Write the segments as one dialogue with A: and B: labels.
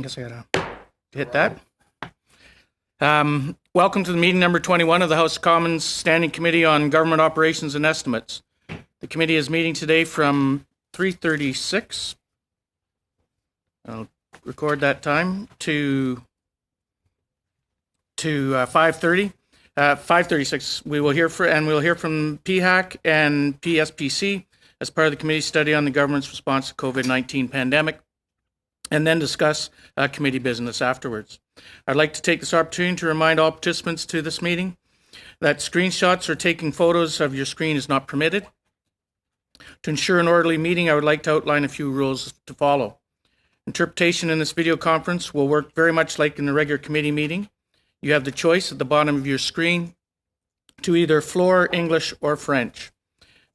A: I guess I gotta hit that. Welcome to the meeting number 21 of the House of Commons Standing Committee on Government Operations and Estimates. The committee is meeting today from 3:36. I'll record that time to 5:30. 5:36. We'll hear from PHAC and PSPC as part of the committee's study on the government's response to COVID-19 pandemic, and then discuss committee business afterwards. I'd like to take this opportunity to remind all participants to this meeting that screenshots or taking photos of your screen is not permitted. To ensure an orderly meeting, I would like to outline a few rules to follow. Interpretation in this video conference will work very much like in the regular committee meeting. You have the choice at the bottom of your screen to either floor, English, or French.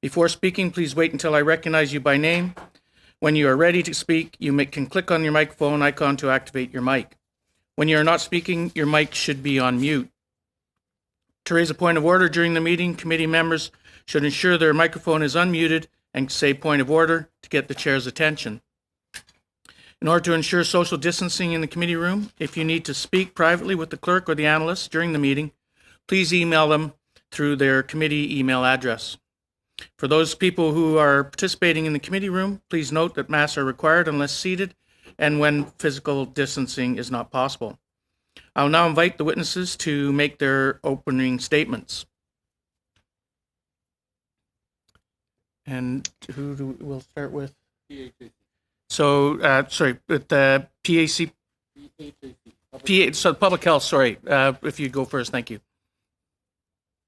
A: Before speaking, please wait until I recognize you by name. When you are ready to speak, you can click on your microphone icon to activate your mic. When you are not speaking, your mic should be on mute. To raise a point of order during the meeting, committee members should ensure their microphone is unmuted and say point of order to get the chair's attention. In order to ensure social distancing in the committee room, if you need to speak privately with the clerk or the analyst during the meeting, please email them through their committee email address. For those people who are participating in the committee room, please note that masks are required unless seated and when physical distancing is not possible. I will now invite the witnesses to make their opening statements. And we'll start with? PHAC. So, with the PAC. Public Health, sorry. If you go first, thank you.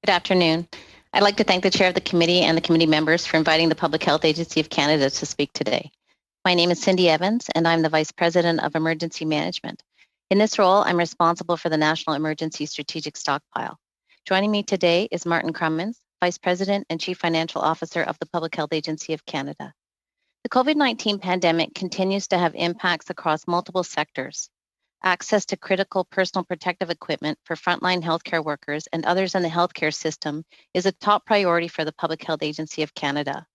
B: Good afternoon. I'd like to thank the chair of the committee and the committee members for inviting the Public Health Agency of Canada to speak today. My name is Cindy Evans, and I'm the Vice President of Emergency Management. In this role, I'm responsible for the National Emergency Strategic Stockpile. Joining me today is Martin Crummins, Vice President and Chief Financial Officer of the Public Health Agency of Canada. The COVID-19 pandemic continues to have impacts across multiple sectors. Access to critical personal protective equipment for frontline healthcare workers and others in the healthcare system is a top priority for the Public Health Agency of Canada.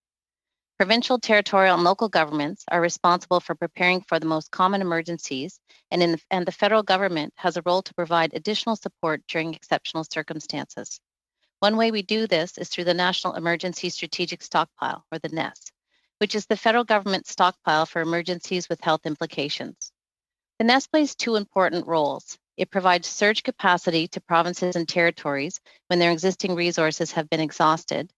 B: Provincial, territorial, and local governments are responsible for preparing for the most common emergencies, and the federal government has a role to provide additional support during exceptional circumstances. One way we do this is through the National Emergency Strategic Stockpile, or the NES, which is the federal government stockpile for emergencies with health implications. The NES plays two important roles. It provides surge capacity to provinces and territories when their existing resources have been exhausted,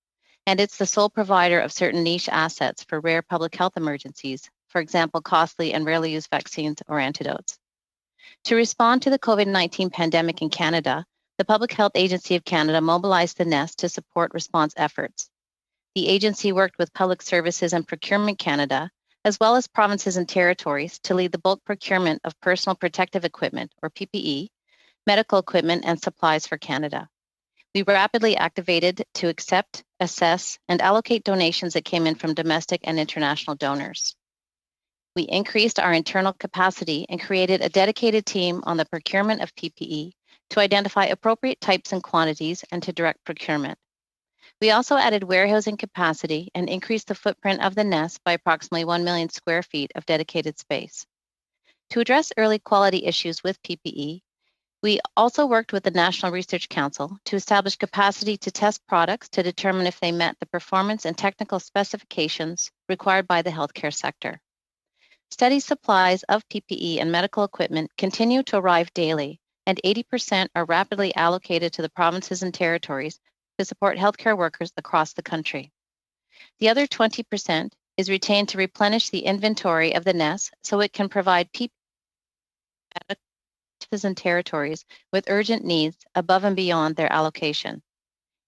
B: and it's the sole provider of certain niche assets for rare public health emergencies, for example, costly and rarely used vaccines or antidotes. To respond to the COVID-19 pandemic in Canada, the Public Health Agency of Canada mobilized the NES to support response efforts. The agency worked with Public Services and Procurement Canada, as well as provinces and territories, to lead the bulk procurement of personal protective equipment, or PPE, medical equipment, and supplies for Canada. We rapidly activated to accept, assess, and allocate donations that came in from domestic and international donors. We increased our internal capacity and created a dedicated team on the procurement of PPE to identify appropriate types and quantities and to direct procurement. We also added warehousing capacity and increased the footprint of the NES by approximately 1 million square feet of dedicated space. To address early quality issues with PPE, we also worked with the National Research Council to establish capacity to test products to determine if they met the performance and technical specifications required by the healthcare sector. Steady supplies of PPE and medical equipment continue to arrive daily, and 80% are rapidly allocated to the provinces and territories to support healthcare workers across the country. The other 20% is retained to replenish the inventory of the NES so it can provide PPE and territories with urgent needs above and beyond their allocation.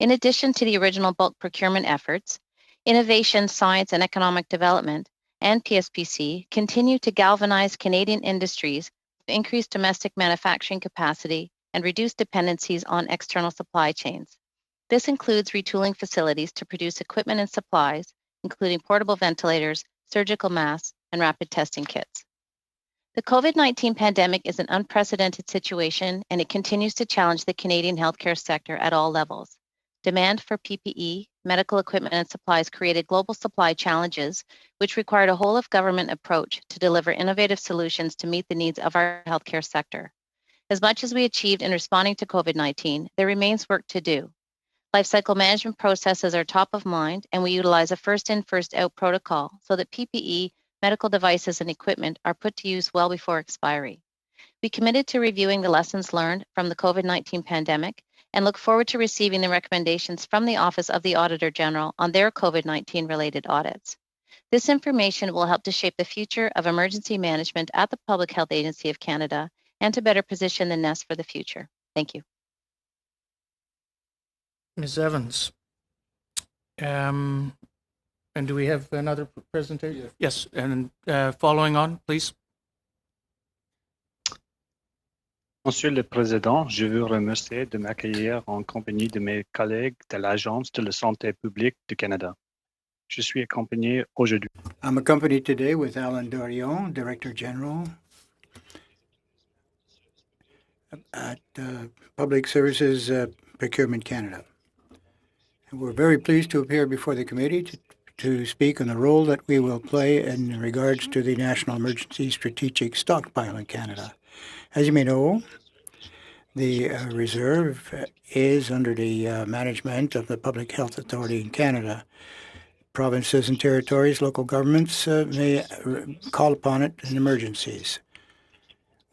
B: In addition to the original bulk procurement efforts, Innovation, Science and Economic Development and PSPC continue to galvanize Canadian industries with increased domestic manufacturing capacity and reduced dependencies on external supply chains. This includes retooling facilities to produce equipment and supplies, including portable ventilators, surgical masks, and rapid testing kits. The COVID-19 pandemic is an unprecedented situation, and it continues to challenge the Canadian healthcare sector at all levels. demand for PPE, medical equipment, and supplies created global supply challenges, which required a whole-of-government approach to deliver innovative solutions to meet the needs of our healthcare sector. As much as we achieved in responding to COVID-19, there remains work to do. Lifecycle management processes are top of mind, and we utilize a first-in, first-out protocol so that PPE, medical devices, and equipment are put to use well before expiry. We committed to reviewing the lessons learned from the COVID-19 pandemic and look forward to receiving the recommendations from the Office of the Auditor General on their COVID-19 related audits. This information will help to shape the future of emergency management at the Public Health Agency of Canada and to better position the NEST for the future. Thank you.
A: Ms. Evans. And do we have another presentation? Yes, and following on, please.
C: Monsieur le Président, je veux remercier de m'accueillir en compagnie de mes collègues de l'Agence de la santé publique du Canada. Je suis accompagné aujourd'hui.
D: I'm accompanied today with Alan Dorion, Director General at Public Services Procurement Canada. And we're very pleased to appear before the committee to speak on the role that we will play in regards to the National Emergency Strategic Stockpile in Canada. As you may know, the reserve is under the management of the Public Health Authority in Canada. Provinces and territories, local governments may call upon it in emergencies.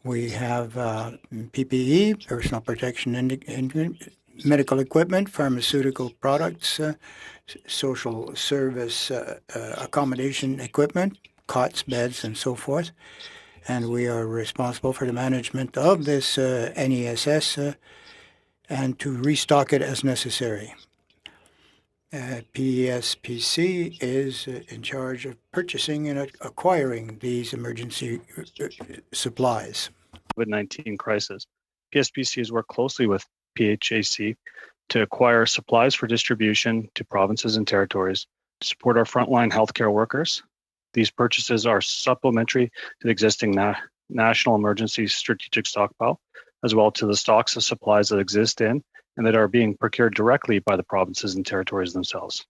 D: We have PPE, personal protection and medical equipment, pharmaceutical products, social service accommodation equipment, cots, beds, and so forth. And we are responsible for the management of this NESS and to restock it as necessary. PSPC is in charge of purchasing and acquiring these emergency supplies.
C: COVID-19 crisis. PSPC has worked closely with PHAC to acquire supplies for distribution to provinces and territories to support our frontline healthcare workers. These purchases are supplementary to the existing National Emergency Strategic Stockpile, as well to the stocks of supplies that exist in and that are being procured directly by the provinces and territories themselves.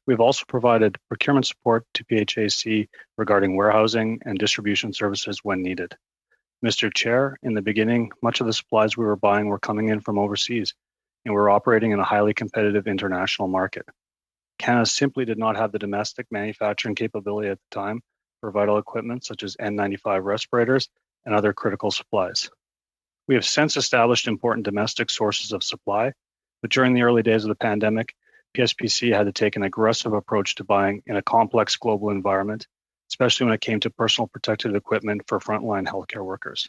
C: We've also provided procurement support to PHAC regarding warehousing and distribution services when needed. Mr. Chair, in the beginning, much of the supplies we were buying were coming in from overseas, and we were operating in a highly competitive international market. Canada simply did not have the domestic manufacturing capability at the time for vital equipment such as N95 respirators and other critical supplies. We have since established important domestic sources of supply, but during the early days of the pandemic, PSPC had to take an aggressive approach to buying in a complex global environment, especially when it came to personal protective equipment for frontline healthcare workers.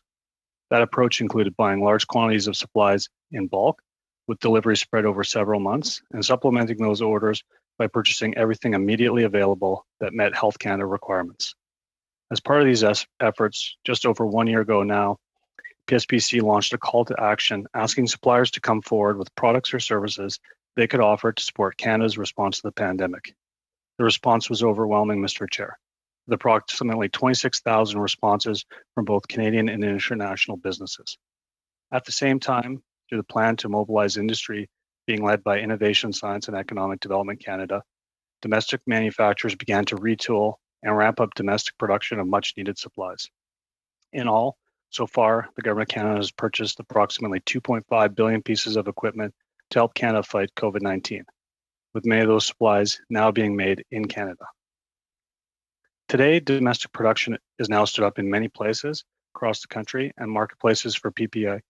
C: That approach included buying large quantities of supplies in bulk, with delivery spread over several months, and supplementing those orders by purchasing everything immediately available that met Health Canada requirements. As part of these efforts, just over 1 year ago now, PSPC launched a call to action asking suppliers to come forward with products or services they could offer to support Canada's response to the pandemic. The response was overwhelming, Mr. Chair, with approximately 26,000 responses from both Canadian and international businesses. At the same time, through the plan to mobilize industry being led by Innovation, Science and Economic Development Canada, domestic manufacturers began to retool and ramp up domestic production of much needed supplies. In all, so far, the Government of Canada has purchased approximately 2.5 billion pieces of equipment to help Canada fight COVID-19, with many of those supplies now being made in Canada. Today, domestic production is now stood up in many places across the country, and marketplaces for PPE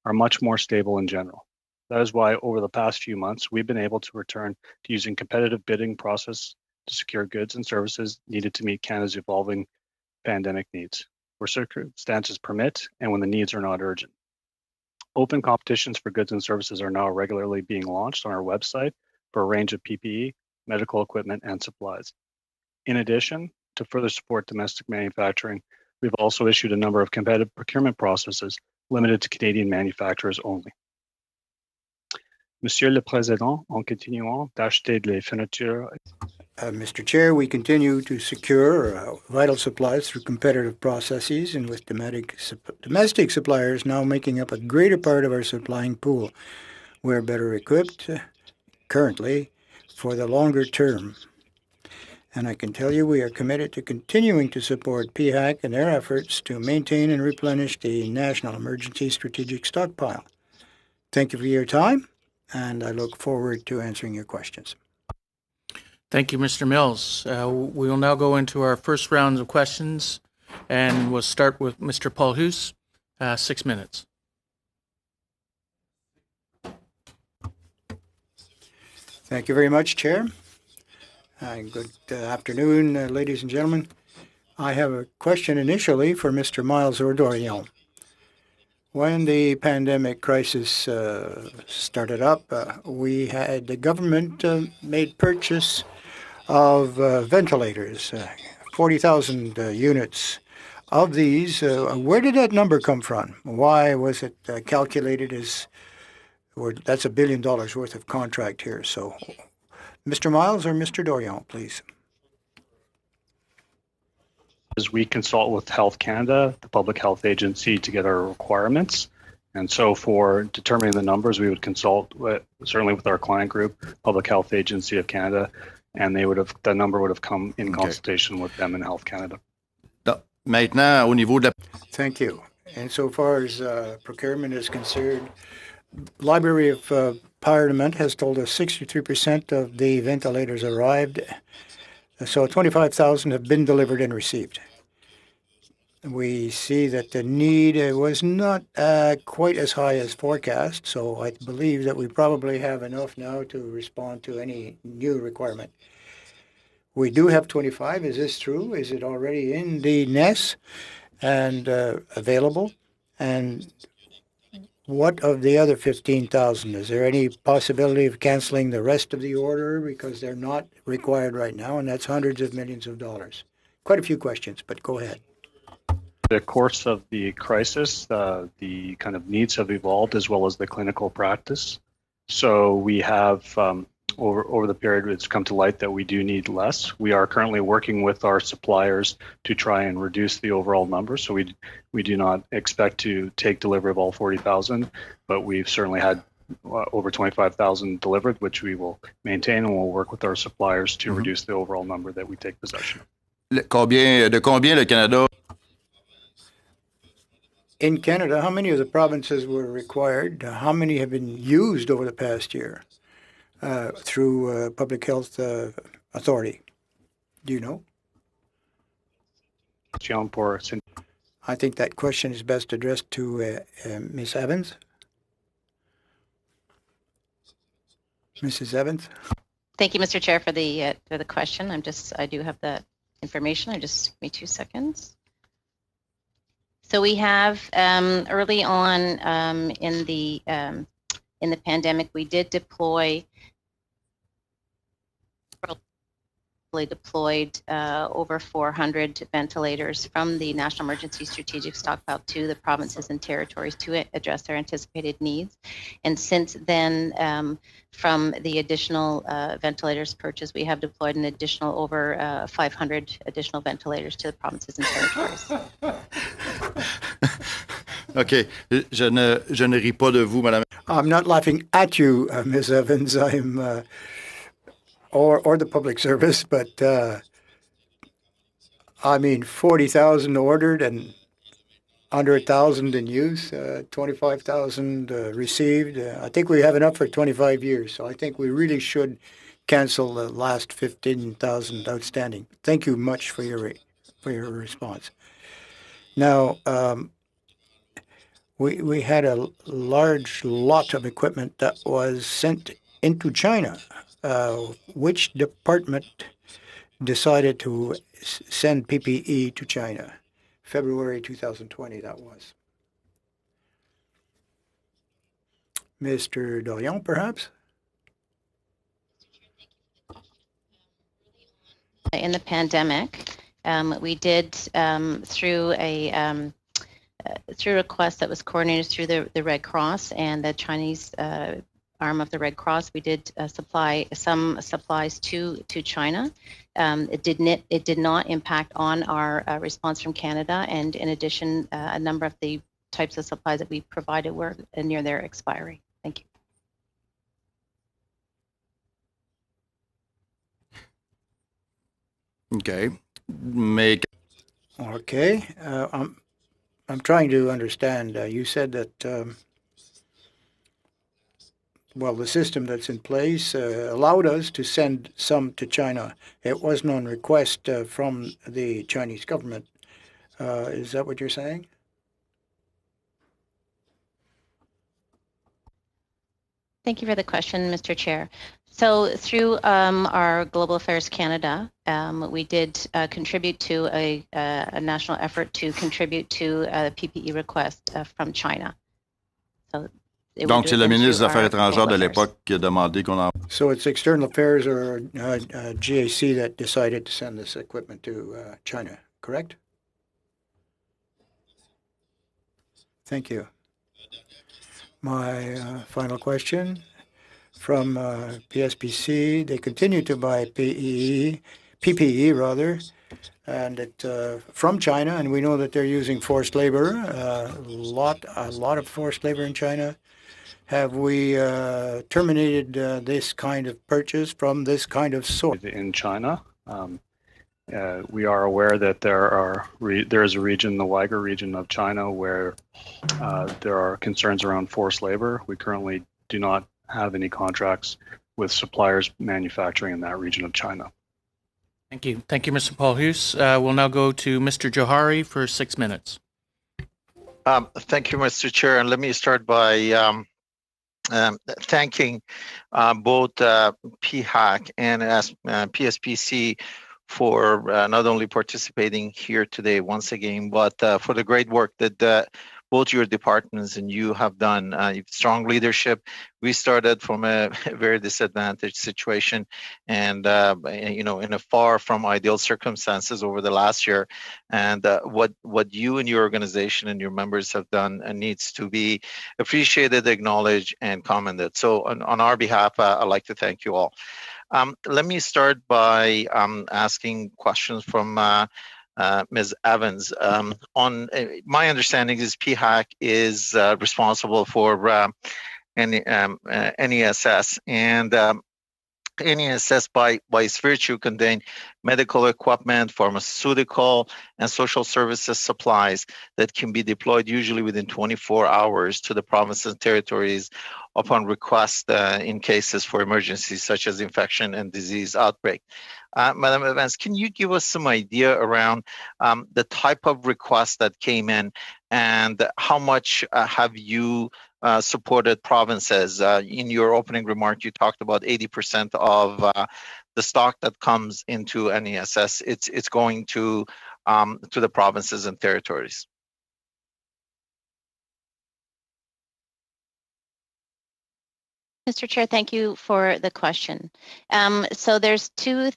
C: are much more stable in general. That is why over the past few months, we've been able to return to using competitive bidding process to secure goods and services needed to meet Canada's evolving pandemic needs, where circumstances permit and when the needs are not urgent. Open competitions for goods and services are now regularly being launched on our website for a range of PPE, medical equipment, and supplies. In addition, to further support domestic manufacturing, we've also issued a number of competitive procurement processes limited to Canadian manufacturers only. Monsieur le Président, en continuant d'acheter des fournitures.
D: Mr. Chair, we continue to secure vital supplies through competitive processes and with domestic suppliers now making up a greater part of our supplying pool. We're better equipped currently for the longer term. And I can tell you we are committed to continuing to support PHAC and their efforts to maintain and replenish the National Emergency Strategic Stockpile. Thank you for your time, and I look forward to answering your questions.
A: Thank you, Mr. Mills. We will now go into our first round of questions, and we'll start with Mr. Paul Hoos, 6 minutes.
D: Thank you very much, Chair. Good afternoon, ladies and gentlemen. I have a question initially for Mr. Miles Dorion. When the pandemic crisis started up, the government made purchase of ventilators, 40,000 units. Of these, where did that number come from? Why was it calculated as, that's $1 billion worth of contract here. So, Mr. Miles or Mr. Dorion, please.
C: As we consult with Health Canada, the Public Health Agency, to get our requirements. And so for determining the numbers, we would consult certainly with our client group, Public Health Agency of Canada, and that number would have come in consultation with them in Health Canada.
E: Maintenant, au niveau de la...
D: Thank you. And so far as procurement is concerned, Library of Parliament has told us 63% of the ventilators arrived, so 25,000 have been delivered and received. We see that the need was not quite as high as forecast, so I believe that we probably have enough now to respond to any new requirement. We do have 25. Is this true? Is it already in the NES and available? And what of the other 15,000? Is there any possibility of canceling the rest of the order because they're not required right now, and that's hundreds of millions of dollars? Quite a few questions, but go ahead.
C: The course of the crisis, the kind of needs have evolved as well as the clinical practice. So we have, over the period, it's come to light that we do need less. We are currently working with our suppliers to try and reduce the overall number. So we do not expect to take delivery of all 40,000, but we've certainly had over 25,000 delivered, which we will maintain, and we'll work with our suppliers to reduce the overall number that we take possession of.
E: Combien le Canada?
D: In Canada, how many of the provinces were required? How many have been used over the past year through Public Health Authority? Do you know? I think that question is best addressed to Ms. Evans. Mrs. Evans?
B: Thank you, Mr. Chair, for the question. I do have that information. Give me 2 seconds. So we have early on in the pandemic, we did deployed over 400 ventilators from the National Emergency Strategic Stockpile to the provinces and territories to address their anticipated needs. And since then, from the additional ventilators purchased, we have deployed an additional over 500 additional ventilators to the provinces and territories.
E: OK. Je ne ris pas de vous, Madame.
D: I'm not laughing at you, Ms. Evans. I'm... Or the public service, but I mean 40,000 ordered and under 1,000 in use, 25,000 received. I think we have enough for 25 years, so I think we really should cancel the last 15,000 outstanding. Thank you much for your response. Now, we had a large lot of equipment that was sent into China. Which department decided to send PPE to China? February 2020, that was. Mr. Dorion, perhaps?
B: In the pandemic, we did through a request that was coordinated through the Red Cross and the Chinese arm of the Red Cross, we did supply some supplies to China. It did not impact on our response from Canada, and in addition, a number of the types of supplies that we provided were near their expiry. Thank you.
E: Okay. Mais
D: Okay. I'm trying to understand. You said that well, the system that's in place allowed us to send some to China. It wasn't on request from the Chinese government. Is that what you're saying?
B: Thank you for the question, Mr. Chair. So through our Global Affairs Canada, we did contribute to a national effort to contribute to a PPE request from China. So it
E: donc,
B: would
E: c'est
B: have
E: le
B: been
E: ministre des
B: through
E: Affaires
B: our
E: étrangères
B: Global
E: de
B: Affairs.
E: l'époque qui a demandé qu'on en...
D: So it's External Affairs or GAC that decided to send this equipment to China, correct? Thank you. My final question from PSPC, they continue to buy PPE rather, and it from China, and we know that they're using forced labor, a lot of forced labor in China. Have we terminated this kind of purchase from this kind of source?
C: In China. We are aware that there is a region, the OGGO region of China, where there are concerns around forced labor. We currently do not have any contracts with suppliers manufacturing in that region of China.
A: Thank you. Thank you, Mr. Paul Hughes. We'll now go to Mr. Johari for 6 minutes.
F: Thank you, Mr. Chair. And let me start by thanking both PHAC and PSPC for not only participating here today once again, but for the great work that both your departments and you have done. Strong leadership. We started from a very disadvantaged situation, and in a far from ideal circumstances over the last year. And what you and your organization and your members have done needs to be appreciated, acknowledged, and commended. So on our behalf, I'd like to thank you all. Let me start by asking questions from Ms. Evans. On my understanding is PHAC is responsible for NESS, and NESS by its virtue contain medical equipment, pharmaceutical, and social services supplies that can be deployed usually within 24 hours to the provinces and territories upon request in cases for emergencies such as infection and disease outbreak. Madam Evans, can you give us some idea around the type of request that came in and how much have you supported provinces? In your opening remark, you talked about 80% of the stock that comes into NESS. It's going to the provinces and territories.
B: Mr. Chair, thank you for the question. So there's two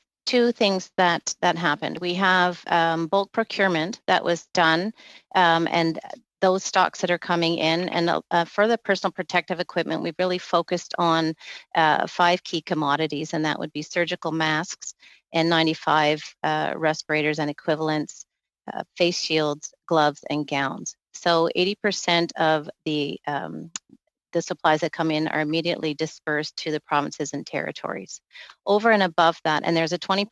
B: things that happened. We have bulk procurement that was done, and those stocks that are coming in. And for the personal protective equipment, we've really focused on 5 key commodities, and that would be surgical masks, N95 respirators and equivalents, face shields, gloves, and gowns. So 80% of the supplies that come in are immediately dispersed to the provinces and territories. Over and above that, and there's a 20%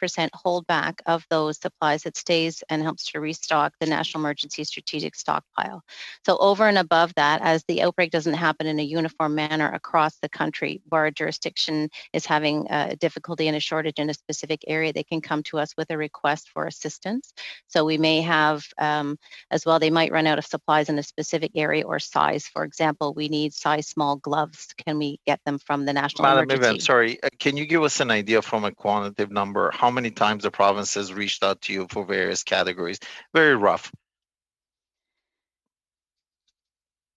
B: holdback of those supplies that stays and helps to restock the National Emergency Strategic Stockpile. So over and above that, as the outbreak doesn't happen in a uniform manner across the country, where a jurisdiction is having difficulty and a shortage in a specific area, they can come to us with a request for assistance. So we may have, as well, they might run out of supplies in a specific area or size. For example, we need size small gloves. Can we get them from the National Emergency?
F: Madam Evans, sorry, can you give us an idea from a quantitative number, how many times the provinces reached out to you for various categories? Very rough.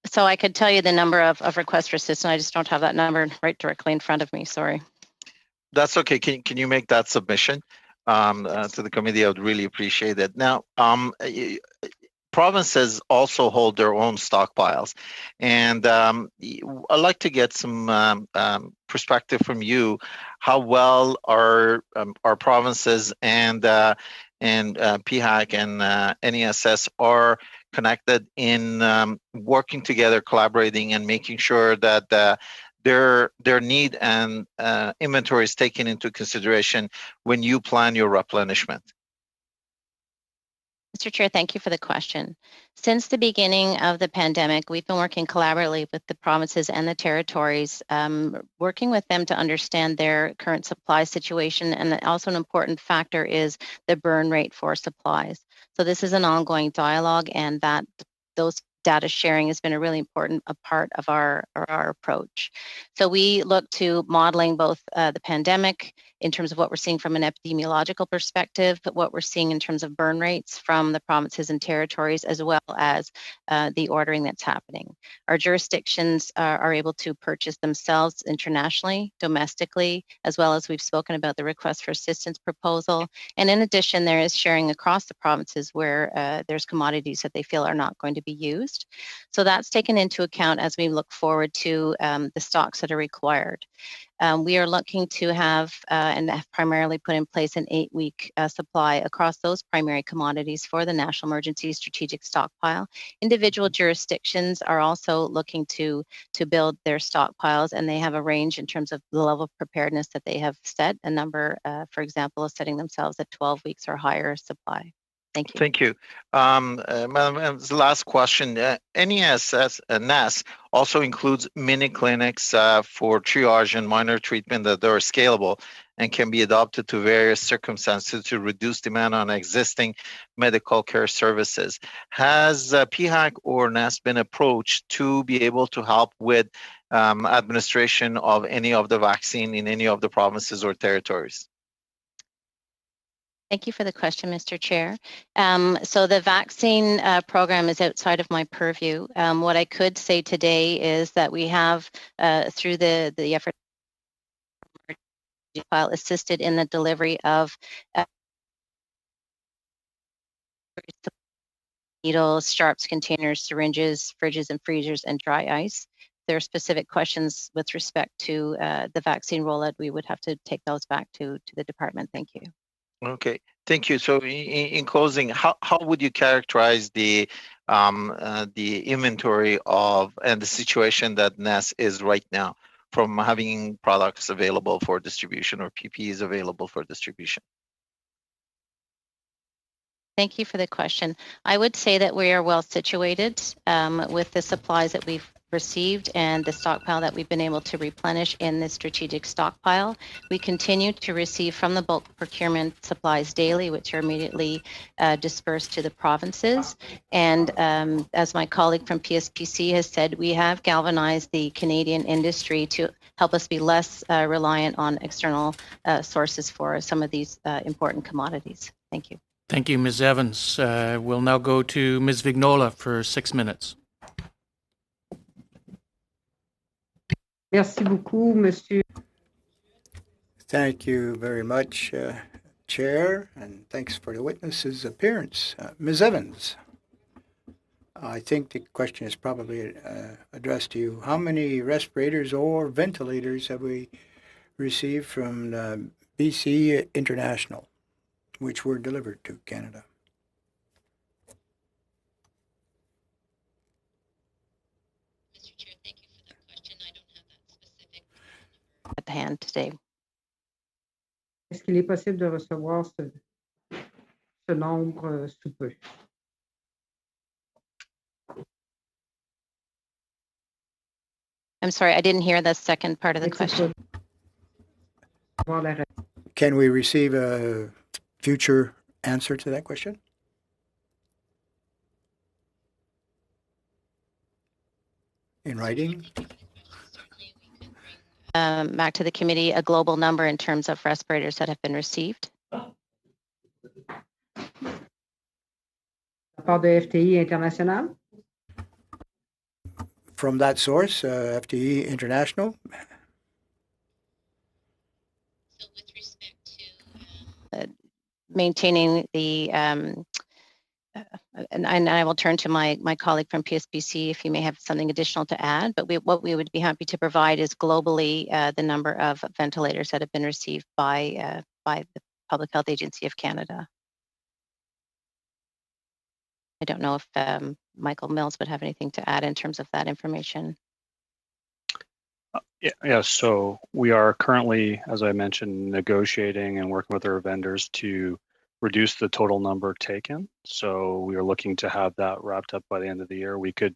B: So I could tell you the number of requests for assistance. I just don't have that number right directly in front of me, sorry.
F: That's okay. Can you make that submission to the committee? I would really appreciate it. Now, provinces also hold their own stockpiles, and I'd like to get some perspective from you. How well are provinces and PHAC and NESS are connected in working together, collaborating, and making sure that their need and inventory is taken into consideration when you plan your replenishment?
B: Mr. Chair, thank you for the question. Since the beginning of the pandemic, we've been working collaboratively with the provinces and the territories, working with them to understand their current supply situation. And also an important factor is the burn rate for supplies. So this is an ongoing dialogue, and those data sharing has been a really important part of our approach. So we look to modeling both the pandemic in terms of what we're seeing from an epidemiological perspective, but what we're seeing in terms of burn rates from the provinces and territories, as well as the ordering that's happening. Our jurisdictions are able to purchase themselves internationally, domestically, as well as we've spoken about the request for assistance proposal. And in addition, there is sharing across the provinces where there's commodities that they feel are not going to be used. So that's taken into account as we look forward to the stocks that are required. We are looking to have and have primarily put in place an 8-week supply across those primary commodities for the National Emergency Strategic Stockpile. Individual jurisdictions are also looking to build their stockpiles, and they have a range in terms of the level of preparedness that they have set. A number, for example, is setting themselves at 12 weeks or higher supply. Thank you.
F: Thank you. Madam, the last question. NES also includes mini clinics for triage and minor treatment that are scalable and can be adopted to various circumstances to reduce demand on existing medical care services. Has PHAC or NES been approached to be able to help with administration of any of the vaccine in any of the provinces or territories?
B: Thank you for the question, Mr. Chair. So the vaccine program is outside of my purview. What I could say today is that we have, through the effort, assisted in the delivery of needles, sharps, containers, syringes, fridges and freezers, and dry ice. If there are specific questions with respect to the vaccine rollout, we would have to take those back to the department. Thank you.
F: Okay, thank you. So in closing, how would you characterize the inventory of and the situation that NES is right now, from having products available for distribution or PPEs available for distribution?
B: Thank you for the question. I would say that we are well situated with the supplies that we've received and the stockpile that we've been able to replenish in the strategic stockpile. We continue to receive from the bulk procurement supplies daily, which are immediately dispersed to the provinces. And as my colleague from PSPC has said, we have galvanized the Canadian industry to help us be less reliant on external sources for some of these important commodities. Thank you.
A: Thank you, Ms. Evans. We'll now go to Ms. Vignola for 6 minutes.
G: Merci beaucoup, Monsieur.
D: Thank you very much, Chair, and thanks for the witness's appearance. Ms. Evans, I think the question is probably addressed to you. How many respirators or ventilators have we received from BC International, which were delivered to Canada?
B: Mr. Chair, thank you for the question. I don't have that specific at hand today.
G: Est-ce qu'il est possible de recevoir ce nombre sous peu?
B: I'm sorry, I didn't hear the second part of the question.
D: Can we receive a future answer to that question? In writing?
B: Back to the committee, a global number in terms of respirators that have been received.
G: Part de FTI International?
D: From that source, FTE International?
B: So with respect to maintaining the, and I will turn to my colleague from PSPC if you may have something additional to add, but what we would be happy to provide is globally the number of ventilators that have been received by the Public Health Agency of Canada. I don't know if Michael Mills would have anything to add in terms of that information.
C: Yeah, so we are currently, as I mentioned, negotiating and working with our vendors to reduce the total number taken. So we are looking to have that wrapped up by the end of the year. We could,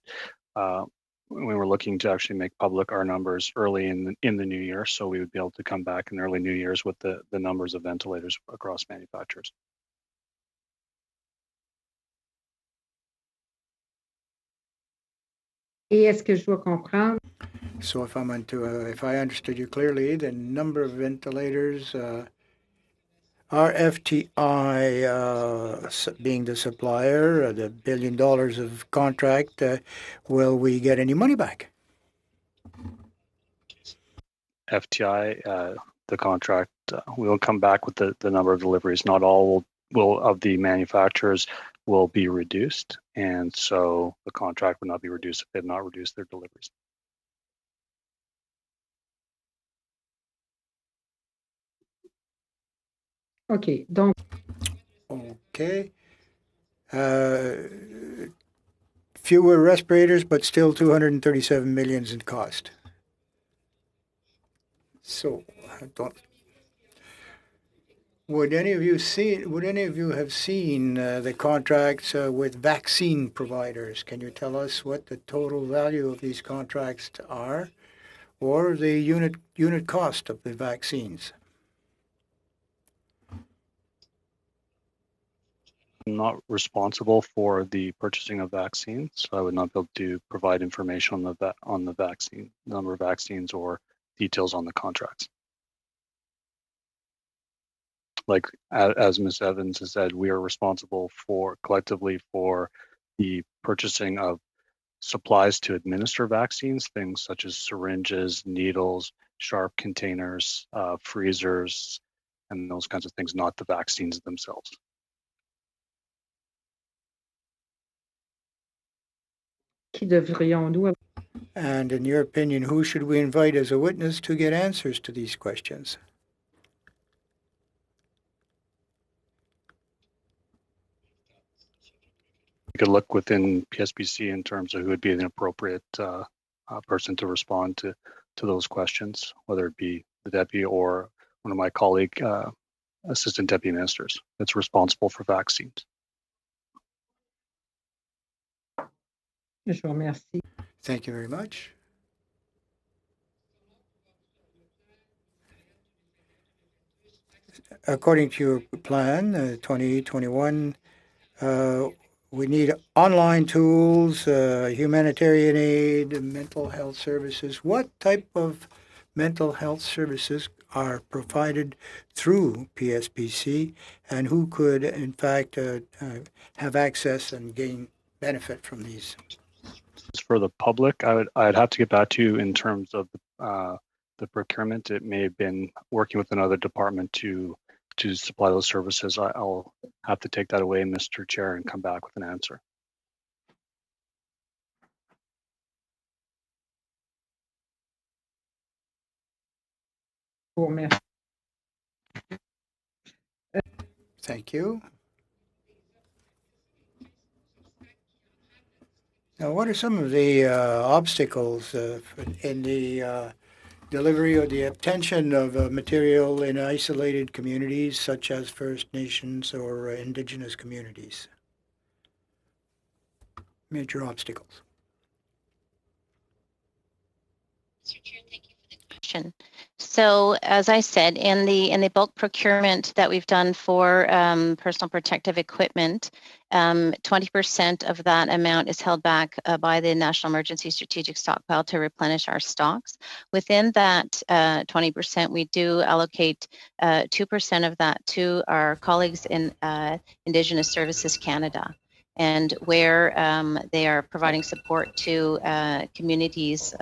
C: we were looking to actually make public our numbers early in the new year, so we would be able to come back in early New Year's with the numbers of ventilators across manufacturers.
G: Et est-ce que je dois comprendre?
D: So if if I understood you clearly, the number of ventilators, RFTI being the supplier, the $1 billion of contract, will we get any money back?
C: FTI, the contract, we will come back with the number of deliveries. Not all will of the manufacturers will be reduced, and so the contract would not be reduced if they had not reduced their deliveries.
G: OK. Donc,
D: Okay. Fewer respirators, but still 237 million in cost. So, would any of you have seen the contracts with vaccine providers? Can you tell us what the total value of these contracts are, or the unit cost of the vaccines?
C: I'm not responsible for the purchasing of vaccines, so I would not be able to provide information on the vaccine number of vaccines or details on the contracts. Like as Ms. Evans has said, we are responsible collectively for the purchasing of supplies to administer vaccines, things such as syringes, needles, sharp containers, freezers, and those kinds of things, not the vaccines themselves.
G: qui devrions-nous?
D: And in your opinion, who should we invite as a witness to get answers to these questions?
C: We could look within PSPC in terms of who would be an appropriate person to respond to those questions, whether it be the deputy or one of my colleague assistant deputy ministers that's responsible for vaccines.
G: Je vous remercie.
D: Thank you very much. According to your plan, 2021, we need online tools, humanitarian aid, mental health services. What type of mental health services are provided through PSPC, and who could, in fact, have access and gain benefit from these?
C: For the public, I'd have to get back to you in terms of the procurement. It may have been working with another department to supply those services. I'll have to take that away, Mr. Chair, and come back with an answer.
G: Je vous remercie.
D: Thank you. Now, what are some of the obstacles in the delivery or the obtention of material in isolated communities such as First Nations or Indigenous communities? Major obstacles.
B: Mr. Chair, thank you for the question. So, as I said, in the bulk procurement that we've done for personal protective equipment, 20% of that amount is held back by the National Emergency Strategic Stockpile to replenish our stocks. Within that 20%, we do allocate 2% of that to our colleagues in Indigenous Services Canada, and where they are providing support to communities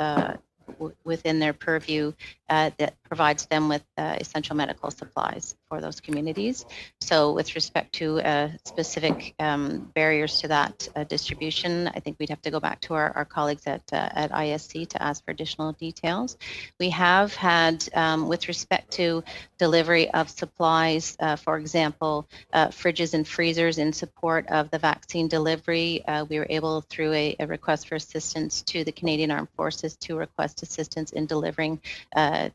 B: within their purview that provides them with essential medical supplies for those communities. So with respect to specific barriers to that distribution, I think we'd have to go back to our colleagues at ISC to ask for additional details. We have had, with respect to delivery of supplies, for example, fridges and freezers in support of the vaccine delivery, we were able, through a request for assistance to the Canadian Armed Forces, to request assistance in delivering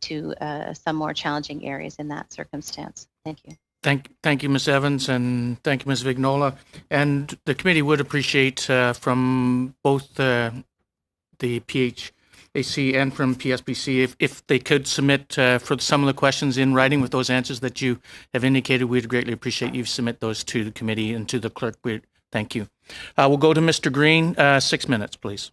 B: to some more challenging areas in that circumstance. Thank you.
A: Thank you, Ms. Evans, and thank you, Ms. Vignola. And the committee would appreciate from both the PHAC and from PSPC if they could submit for some of the questions in writing with those answers that you have indicated. We'd greatly appreciate you submit those to the committee and to the clerk. Thank you. We'll go to Mr. Green. 6 minutes, please.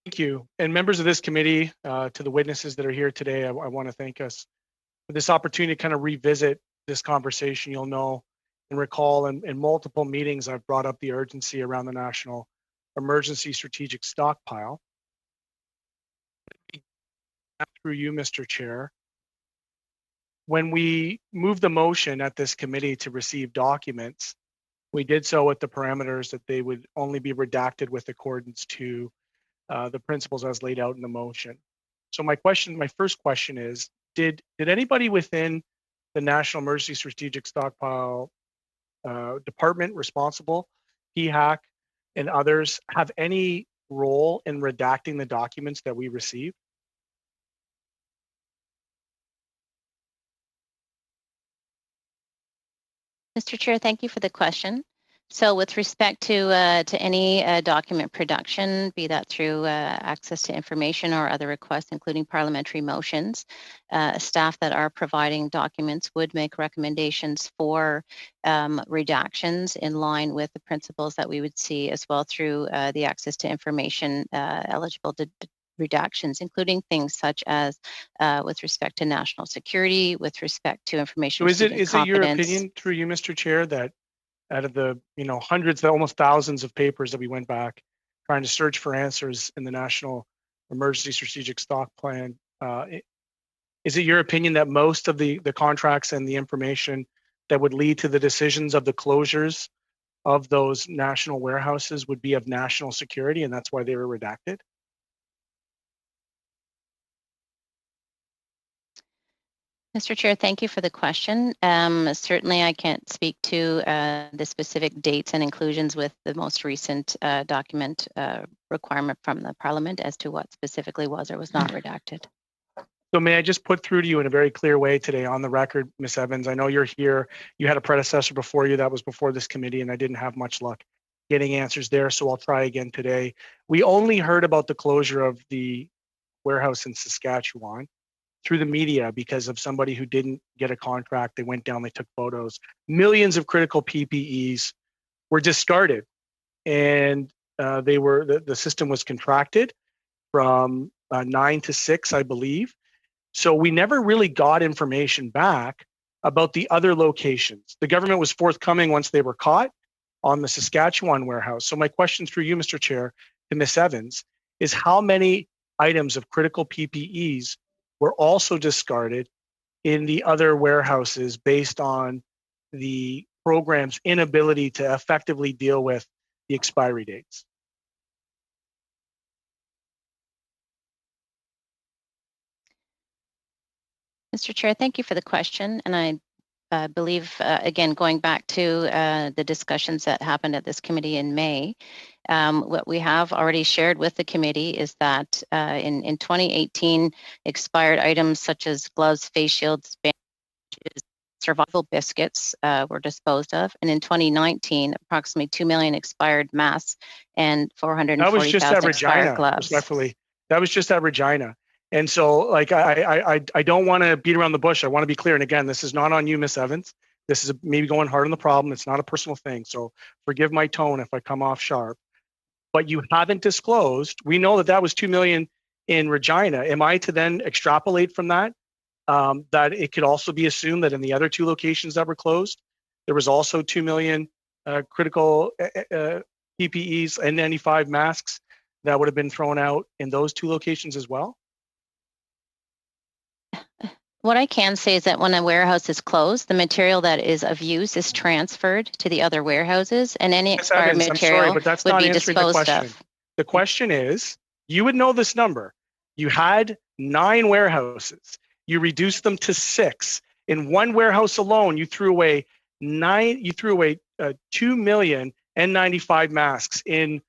H: Thank you. And members of this committee, to the witnesses that are here today, I want to thank us for this opportunity to kind of revisit this conversation. You'll know and recall in multiple meetings, I've brought up the urgency around the National Emergency Strategic Stockpile. Through you, Mr. Chair, when we moved the motion at this committee to receive documents, we did so with the parameters that they would only be redacted with accordance to the principles as laid out in the motion. So my first question is, did anybody within the National Emergency Strategic Stockpile department responsible, PHAC, and others have any role in redacting the documents that we received?
B: Mr. Chair, thank you for the question. So with respect to any document production, be that through access to information or other requests, including parliamentary motions, staff that are providing documents would make recommendations for redactions in line with the principles that we would see as well through the access to information eligible redactions, including things such as with respect to national security, with respect to information.
H: So is it your opinion, through you, Mr. Chair, that out of the hundreds, almost thousands of papers that we went back trying to search for answers in the National Emergency Strategic Stock Plan, is it your opinion that most of the contracts and the information that would lead to the decisions of the closures of those national warehouses would be of national security, and that's why they were redacted?
B: Mr. Chair, thank you for the question. Certainly, I can't speak to the specific dates and inclusions with the most recent document requirement from the Parliament as to what specifically was or was not redacted.
H: So may I just put through to you in a very clear way today on the record, Ms. Evans, I know you're here. You had a predecessor before you that was before this committee, and I didn't have much luck getting answers there, so I'll try again today. We only heard about the closure of the warehouse in Saskatchewan through the media because of somebody who didn't get a contract. They went down, they took photos. Millions of critical PPEs were discarded, and the system was contracted from 9 to 6, I believe. So we never really got information back about the other locations. The government was forthcoming once they were caught on the Saskatchewan warehouse. So my question through you, Mr. Chair, to Ms. Evans, is how many items of critical PPEs were also discarded in the other warehouses based on the program's inability to effectively deal with the expiry dates?
B: Mr. Chair, thank you for the question. And I believe, again, going back to the discussions that happened at this committee in May, what we have already shared with the committee is that in 2018, expired items such as gloves, face shields, bandages, survival biscuits were disposed of. And in 2019, approximately 2 million expired masks and 440,000 expired gloves.
H: Respectfully, that was just at Regina. And so, like, I don't want to beat around the bush. I want to be clear. And again, this is not on you, Ms. Evans. This is maybe going hard on the problem. It's not a personal thing. So forgive my tone if I come off sharp. But you haven't disclosed. We know that was 2 million in Regina. Am I to then extrapolate from that that it could also be assumed that in the other 2 locations that were closed, there was also 2 million critical PPEs and N95 masks that would have been thrown out in those 2 locations as well?
B: What I can say is that when a warehouse is closed, the material that is of use is transferred to the other warehouses, and any expired material would be disposed of.
H: The question is, you would know this number. You had 9 warehouses. You reduced them to 6. In one warehouse alone, you threw away 2 million N95 masks in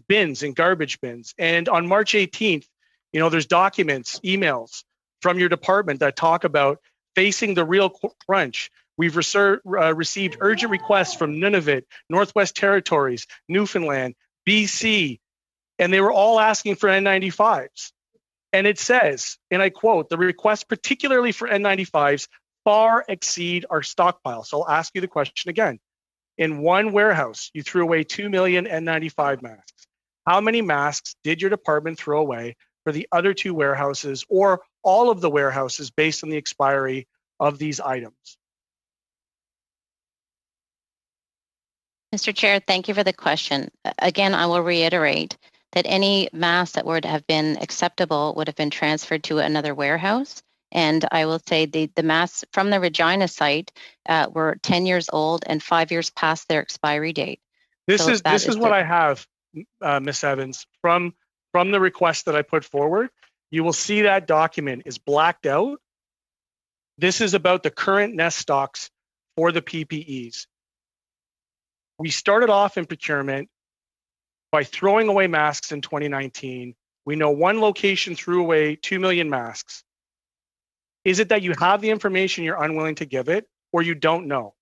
H: bins, in garbage bins. And on March 18th, there's documents, emails from your department that talk about facing the real crunch. We've received urgent requests from Nunavut, Northwest Territories, Newfoundland, BC, and they were all asking for N95s. And it says, and I quote, the requests particularly for N95s far exceed our stockpile. So I'll ask you the question again. In one warehouse, you threw away 2 million N95 masks. How many masks did your department throw away for the other 2 warehouses or all of the warehouses based on the expiry of these items?
B: Mr. Chair, thank you for the question. Again, I will reiterate that any masks that would have been acceptable would have been transferred to another warehouse. And I will say the masks from the Regina site were 10 years old and 5 years past their expiry date.
H: This is what I have, Ms. Evans, from the request that I put forward. You will see that document is blacked out. This is about the current nest stocks for the PPEs. We started off in procurement by throwing away masks in 2019. We know one location threw away 2 million masks. Is it that you have the information, you're unwilling to give it, or you don't know?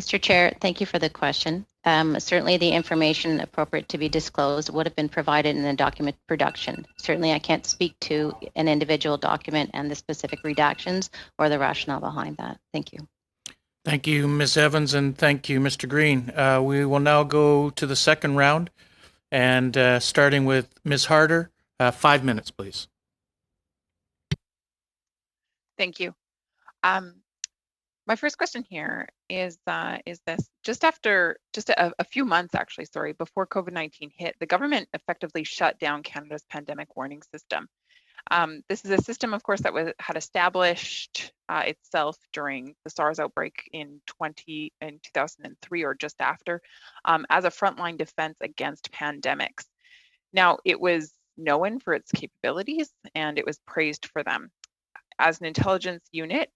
B: Mr. Chair, thank you for the question. Certainly the information appropriate to be disclosed would have been provided in the document production. Certainly I can't speak to an individual document and the specific redactions or the rationale behind that. Thank you.
A: Thank you, Ms. Evans, and thank you, Mr. Green. We will now go to the second round, and starting with Ms. Harder, 5 minutes, please.
I: Thank you. My first question here is this: just a few months, actually, sorry, before COVID-19 hit, the government effectively shut down Canada's pandemic warning system. This is a system, of course, that had established itself during the SARS outbreak in 2003 or just after, as a frontline defense against pandemics. Now, it was known for its capabilities and it was praised for them. As an intelligence unit,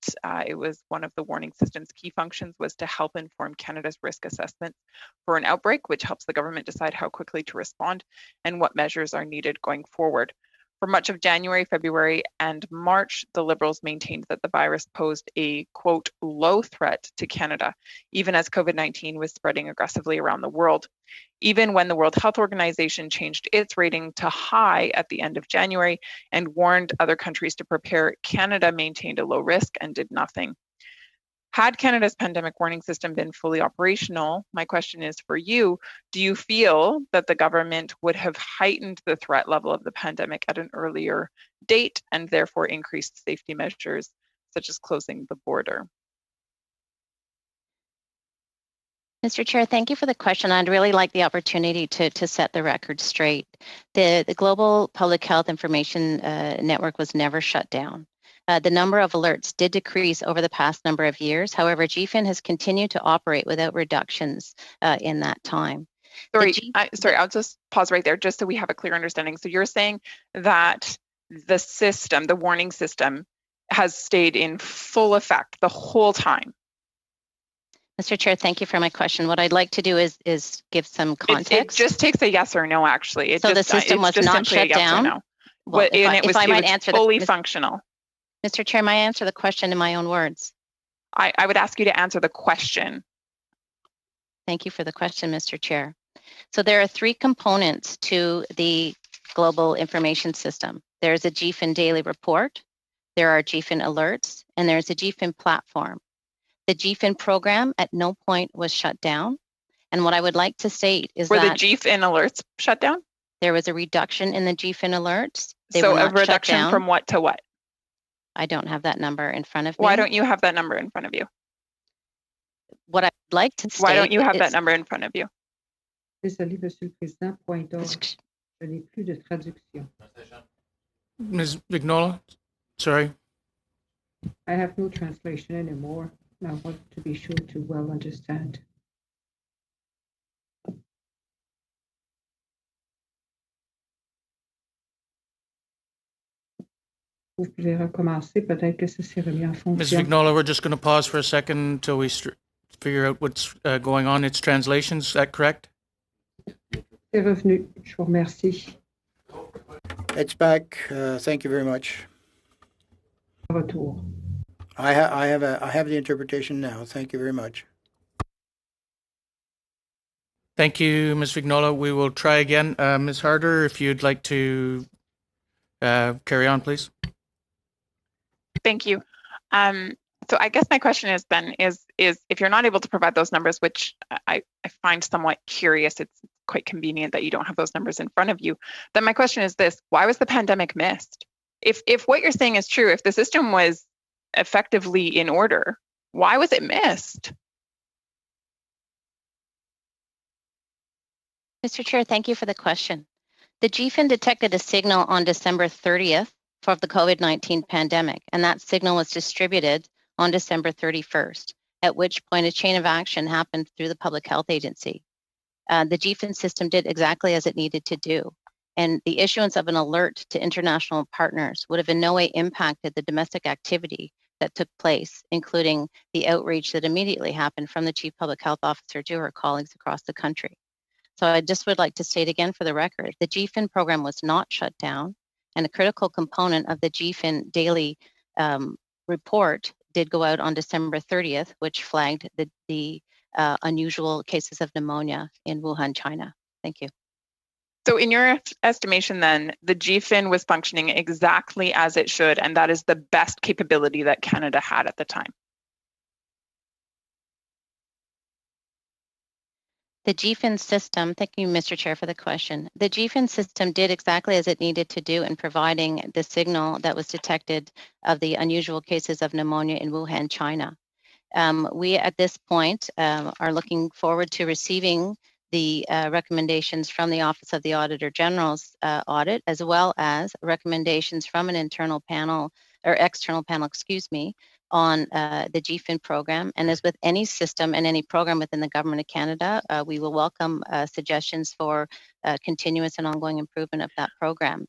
I: it was one of the warning system's key functions was to help inform Canada's risk assessments for an outbreak, which helps the government decide how quickly to respond and what measures are needed going forward. For much of January, February, and March, the Liberals maintained that the virus posed a, quote, low threat to Canada, even as COVID-19 was spreading aggressively around the world. Even when the World Health Organization changed its rating to high at the end of January and warned other countries to prepare, Canada maintained a low risk and did nothing. Had Canada's pandemic warning system been fully operational, my question is for you, do you feel that the government would have heightened the threat level of the pandemic at an earlier date and therefore increased safety measures such as closing the border?
B: Mr. Chair, thank you for the question. I'd really like the opportunity to set the record straight. The Global Public Health Information Network was never shut down. The number of alerts did decrease over the past number of years. However, GFIN has continued to operate without reductions in that time.
I: Sorry, I'll just pause right there just so we have a clear understanding. So you're saying that the system, the warning system, has stayed in full effect the whole time?
B: Mr. Chair, thank you for my question. What I'd like to do is give some context.
I: It just takes a yes or no, actually.
B: The system was not shut down?
I: No. Well, if I might answer fully functional.
B: Mr. Chair, may I answer the question in my own words?
I: I would ask you to answer the question.
B: Thank you for the question, Mr. Chair. So there are 3 components to the global information system. There's a GFIN daily report, there are GFIN alerts, and there's a GFIN platform. The GFIN program at no point was shut down. And what I would like to state is
I: that— Were the GFIN alerts shut down?
B: There was a reduction in the GFIN alerts.
I: So a reduction from what to what?
B: I don't have that number in front of me.
I: Why don't you have that number in front of you?
B: What I'd like to state—
I: Why don't you have that number in front of you?
G: Désolé, Monsieur le Président, point d'ordre. Je n'ai plus de traduction.
A: Ms. Vignola, sorry.
G: I have no translation anymore. I want to be sure to well understand. Vous pouvez recommencer, peut-être que ça s'est remis en fonction.
A: Ms. Vignola, we're just going to pause for a second until we figure out what's going on. It's translations, is that correct?
G: C'est revenu. Je vous remercie.
D: It's back. Thank you very much.
G: Retour.
D: I have the interpretation now. Thank you very much.
A: Thank you, Ms. Vignola. We will try again. Ms. Harder, if you'd like to carry on, please.
I: Thank you. So I guess my question is then is if you're not able to provide those numbers, which I find somewhat curious, it's quite convenient that you don't have those numbers in front of you. Then my question is this: why was the pandemic missed? If what you're saying is true, if the system was effectively in order, why was it missed?
B: Mr. Chair, thank you for the question. The GFIN detected a signal on December 30th for the COVID-19 pandemic, and that signal was distributed on December 31st, at which point a chain of action happened through the Public Health Agency. The GFIN system did exactly as it needed to do, and the issuance of an alert to international partners would have in no way impacted the domestic activity that took place, including the outreach that immediately happened from the Chief Public Health Officer to her colleagues across the country. So I just would like to state again for the record, the GFIN program was not shut down, and a critical component of the GFIN daily report did go out on December 30th, which flagged the unusual cases of pneumonia in Wuhan, China. Thank you.
I: So in your estimation then, the GFIN was functioning exactly as it should, and that is the best capability that Canada had at the time.
B: The GFIN system, thank you, Mr. Chair, for the question. The GFIN system did exactly as it needed to do in providing the signal that was detected of the unusual cases of pneumonia in Wuhan, China. We, at this point, are looking forward to receiving the recommendations from the Office of the Auditor General's audit, as well as recommendations from an internal panel, or external panel, excuse me, on the GFIN program. And as with any system and any program within the Government of Canada, we will welcome suggestions for continuous and ongoing improvement of that program.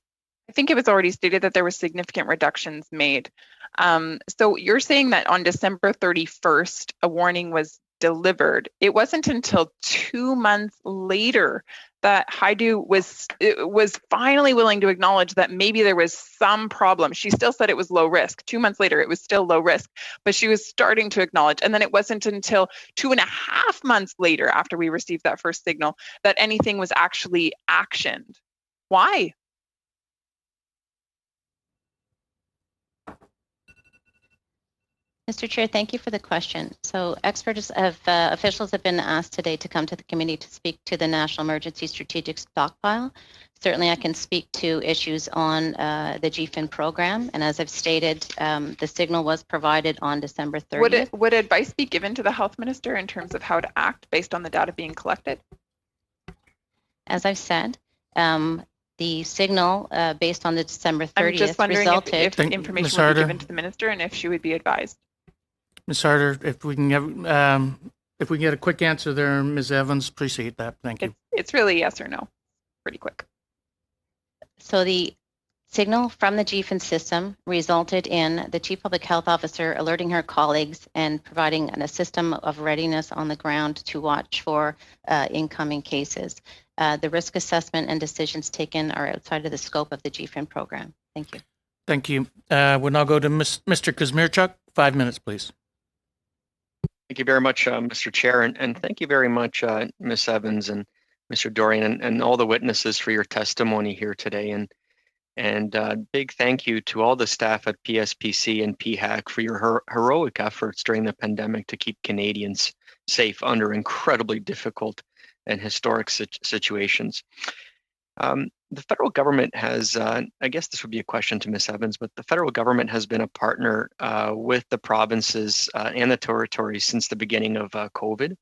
I: I think it was already stated that there were significant reductions made. So you're saying that on December 31st, a warning was delivered. It wasn't until 2 months later that Haidu was finally willing to acknowledge that maybe there was some problem. She still said it was low risk. 2 months later, it was still low risk, but she was starting to acknowledge. And then it wasn't until 2.5 months later, after we received that first signal, that anything was actually actioned. Why?
B: Mr. Chair, thank you for the question. So officials have been asked today to come to the committee to speak to the National Emergency Strategic Stockpile. Certainly I can speak to issues on the GFIN program. And as I've stated, the signal was provided on December 30th.
I: Would advice be given to the health minister in terms of how to act based on the data being collected?
B: As I've said, the signal based on the December 30th
I: I'm just wondering
B: resulted.
I: if information would be given to the minister and if she would be advised.
A: Ms. Harder, if we can get a quick answer there, Ms. Evans, appreciate that. Thank you.
I: It's really yes or no, pretty quick.
B: So the signal from the GFIN system resulted in the Chief Public Health Officer alerting her colleagues and providing a system of readiness on the ground to watch for incoming cases. The risk assessment and decisions taken are outside of the scope of the GFIN program. Thank you.
A: Thank you. We'll now go to Mr. Kuzmierczuk. 5 minutes, please.
J: Thank you very much, Mr. Chair, and thank you very much, Ms. Evans and Mr. Dorian, and all the witnesses for your testimony here today. And big thank you to all the staff at PSPC and PHAC for your heroic efforts during the pandemic to keep Canadians safe under incredibly difficult and historic situations. The federal government has, I guess this would be a question to Ms. Evans, but the federal government has been a partner with the provinces and the territories since the beginning of COVID.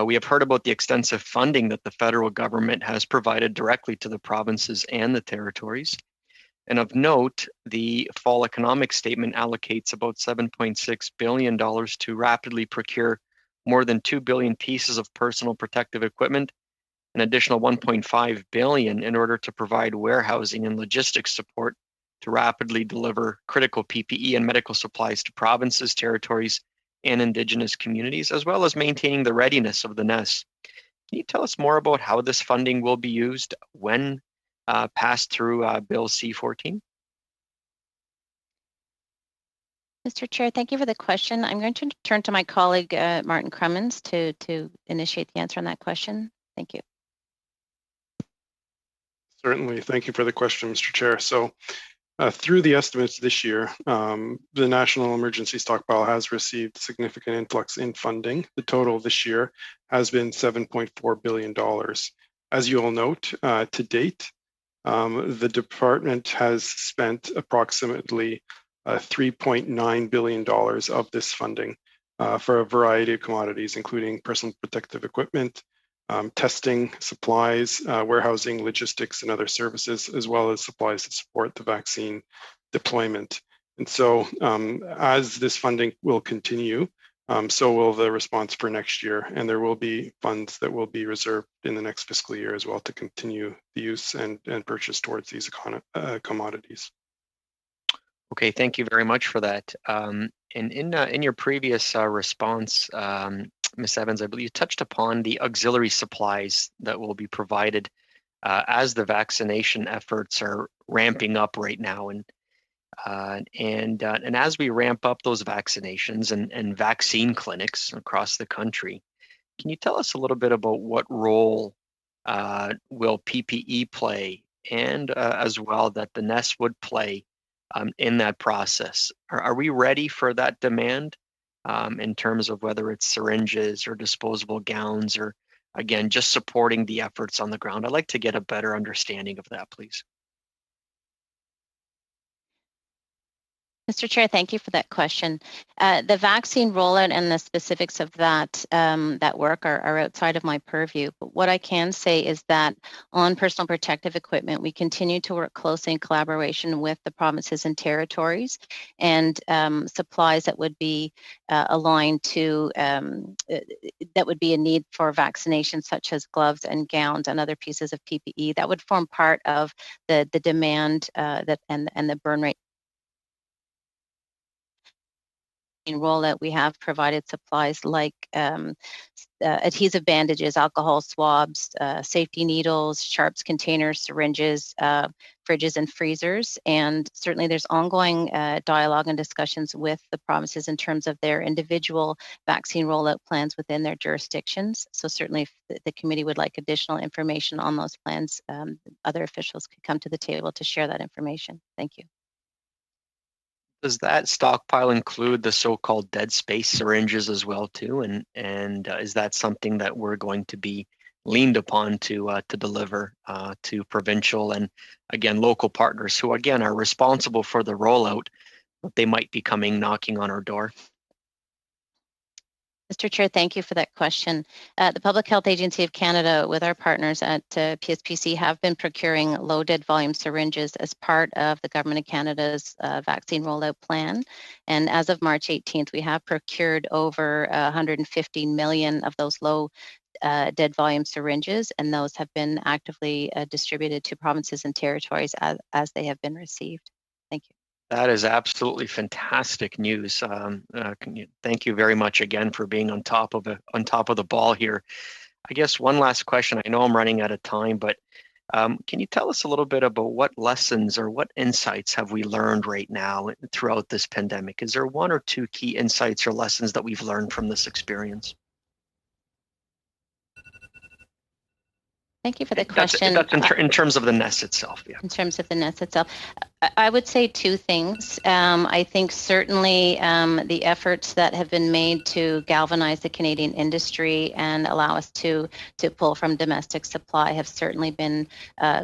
J: We have heard about the extensive funding that the federal government has provided directly to the provinces and the territories. And of note, the fall economic statement allocates about $7.6 billion to rapidly procure more than 2 billion pieces of personal protective equipment, an additional 1.5 billion in order to provide warehousing and logistics support to rapidly deliver critical PPE and medical supplies to provinces, territories, and Indigenous communities, as well as maintaining the readiness of the NES. Can you tell us more about how this funding will be used, when pass through Bill C-14?
B: Mr. Chair, thank you for the question. I'm going to turn to my colleague, Martin Crummins, to initiate the answer on that question. Thank you.
K: Certainly. Thank you for the question, Mr. Chair. So through the estimates this year, the National Emergency Stockpile has received significant influx in funding. The total this year has been $7.4 billion. As you all note, to date, the department has spent approximately $3.9 billion of this funding for a variety of commodities, including personal protective equipment, testing, supplies, warehousing, logistics, and other services, as well as supplies to support the vaccine deployment. And so as this funding will continue, so will the response for next year. And there will be funds that will be reserved in the next fiscal year as well to continue the use and purchase towards these commodities.
J: Okay, thank you very much for that. And in your previous response, Ms. Evans, I believe you touched upon the auxiliary supplies that will be provided as the vaccination efforts are ramping up right now. And as we ramp up those vaccinations and vaccine clinics across the country, can you tell us a little bit about what role will PPE play, and as well that the NEST would play in that process? Are we ready for that demand in terms of whether it's syringes or disposable gowns, or again, just supporting the efforts on the ground? I'd like to get a better understanding of that, please.
B: Mr. Chair, thank you for that question. The vaccine rollout and the specifics of that work are outside of my purview. But what I can say is that on personal protective equipment, we continue to work closely in collaboration with the provinces and territories, and supplies that would be aligned to that would be a need for vaccination, such as gloves and gowns and other pieces of PPE that would form part of the demand that and the burn rate rollout. We have provided supplies like adhesive bandages, alcohol swabs, safety needles, sharps containers, syringes, fridges and freezers. And certainly there's ongoing dialogue and discussions with the provinces in terms of their individual vaccine rollout plans within their jurisdictions. So certainly if the committee would like additional information on those plans, other officials could come to the table to share that information. Thank you.
J: Does that stockpile include the so-called dead space syringes as well too? And is that something that we're going to be leaned upon to deliver to provincial and again local partners who again are responsible for the rollout, but they might be coming knocking on our door?
B: Mr. Chair, thank you for that question. The Public Health Agency of Canada, with our partners at PSPC, have been procuring low dead volume syringes as part of the Government of Canada's vaccine rollout plan. And as of March 18th, we have procured over 150 million of those low dead volume syringes, and those have been actively distributed to provinces and territories as they have been received. Thank you.
J: That is absolutely fantastic news. Thank you very much again for being on top of the ball here. I guess one last question. I know I'm running out of time, but can you tell us a little bit about what lessons or what insights have we learned right now throughout this pandemic? Is there one or two key insights or lessons that we've learned from this experience?
B: Thank you for the question.
J: That's in terms of the NEST itself, yeah.
B: In terms of the NEST itself, I would say two things. I think certainly the efforts that have been made to galvanize the Canadian industry and allow us to pull from domestic supply have certainly been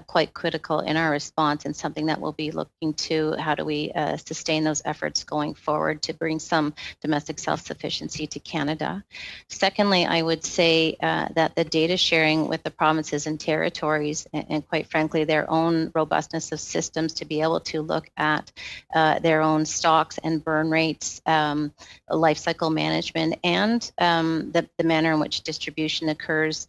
B: quite critical in our response, and something that we'll be looking to how do we sustain those efforts going forward to bring some domestic self-sufficiency to Canada. Secondly, I would say that the data sharing with the provinces and territories, and quite frankly, their own robustness of systems to be able to look at their own stocks and burn rates, life cycle management, and the manner in which distribution occurs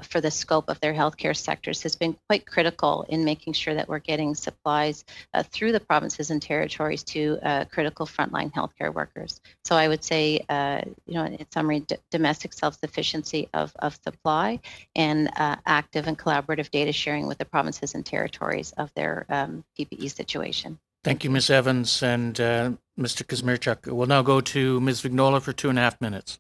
B: for the scope of their healthcare sectors has been quite critical in making sure that we're getting supplies through the provinces and territories to critical frontline healthcare workers. So I would say, in summary, domestic self-sufficiency of supply and active and collaborative data sharing with the provinces and territories of their PPE situation.
A: Thank you, Ms. Evans and Mr. Kazmierczuk. We'll now go to Ms. Vignola for 2.5 minutes.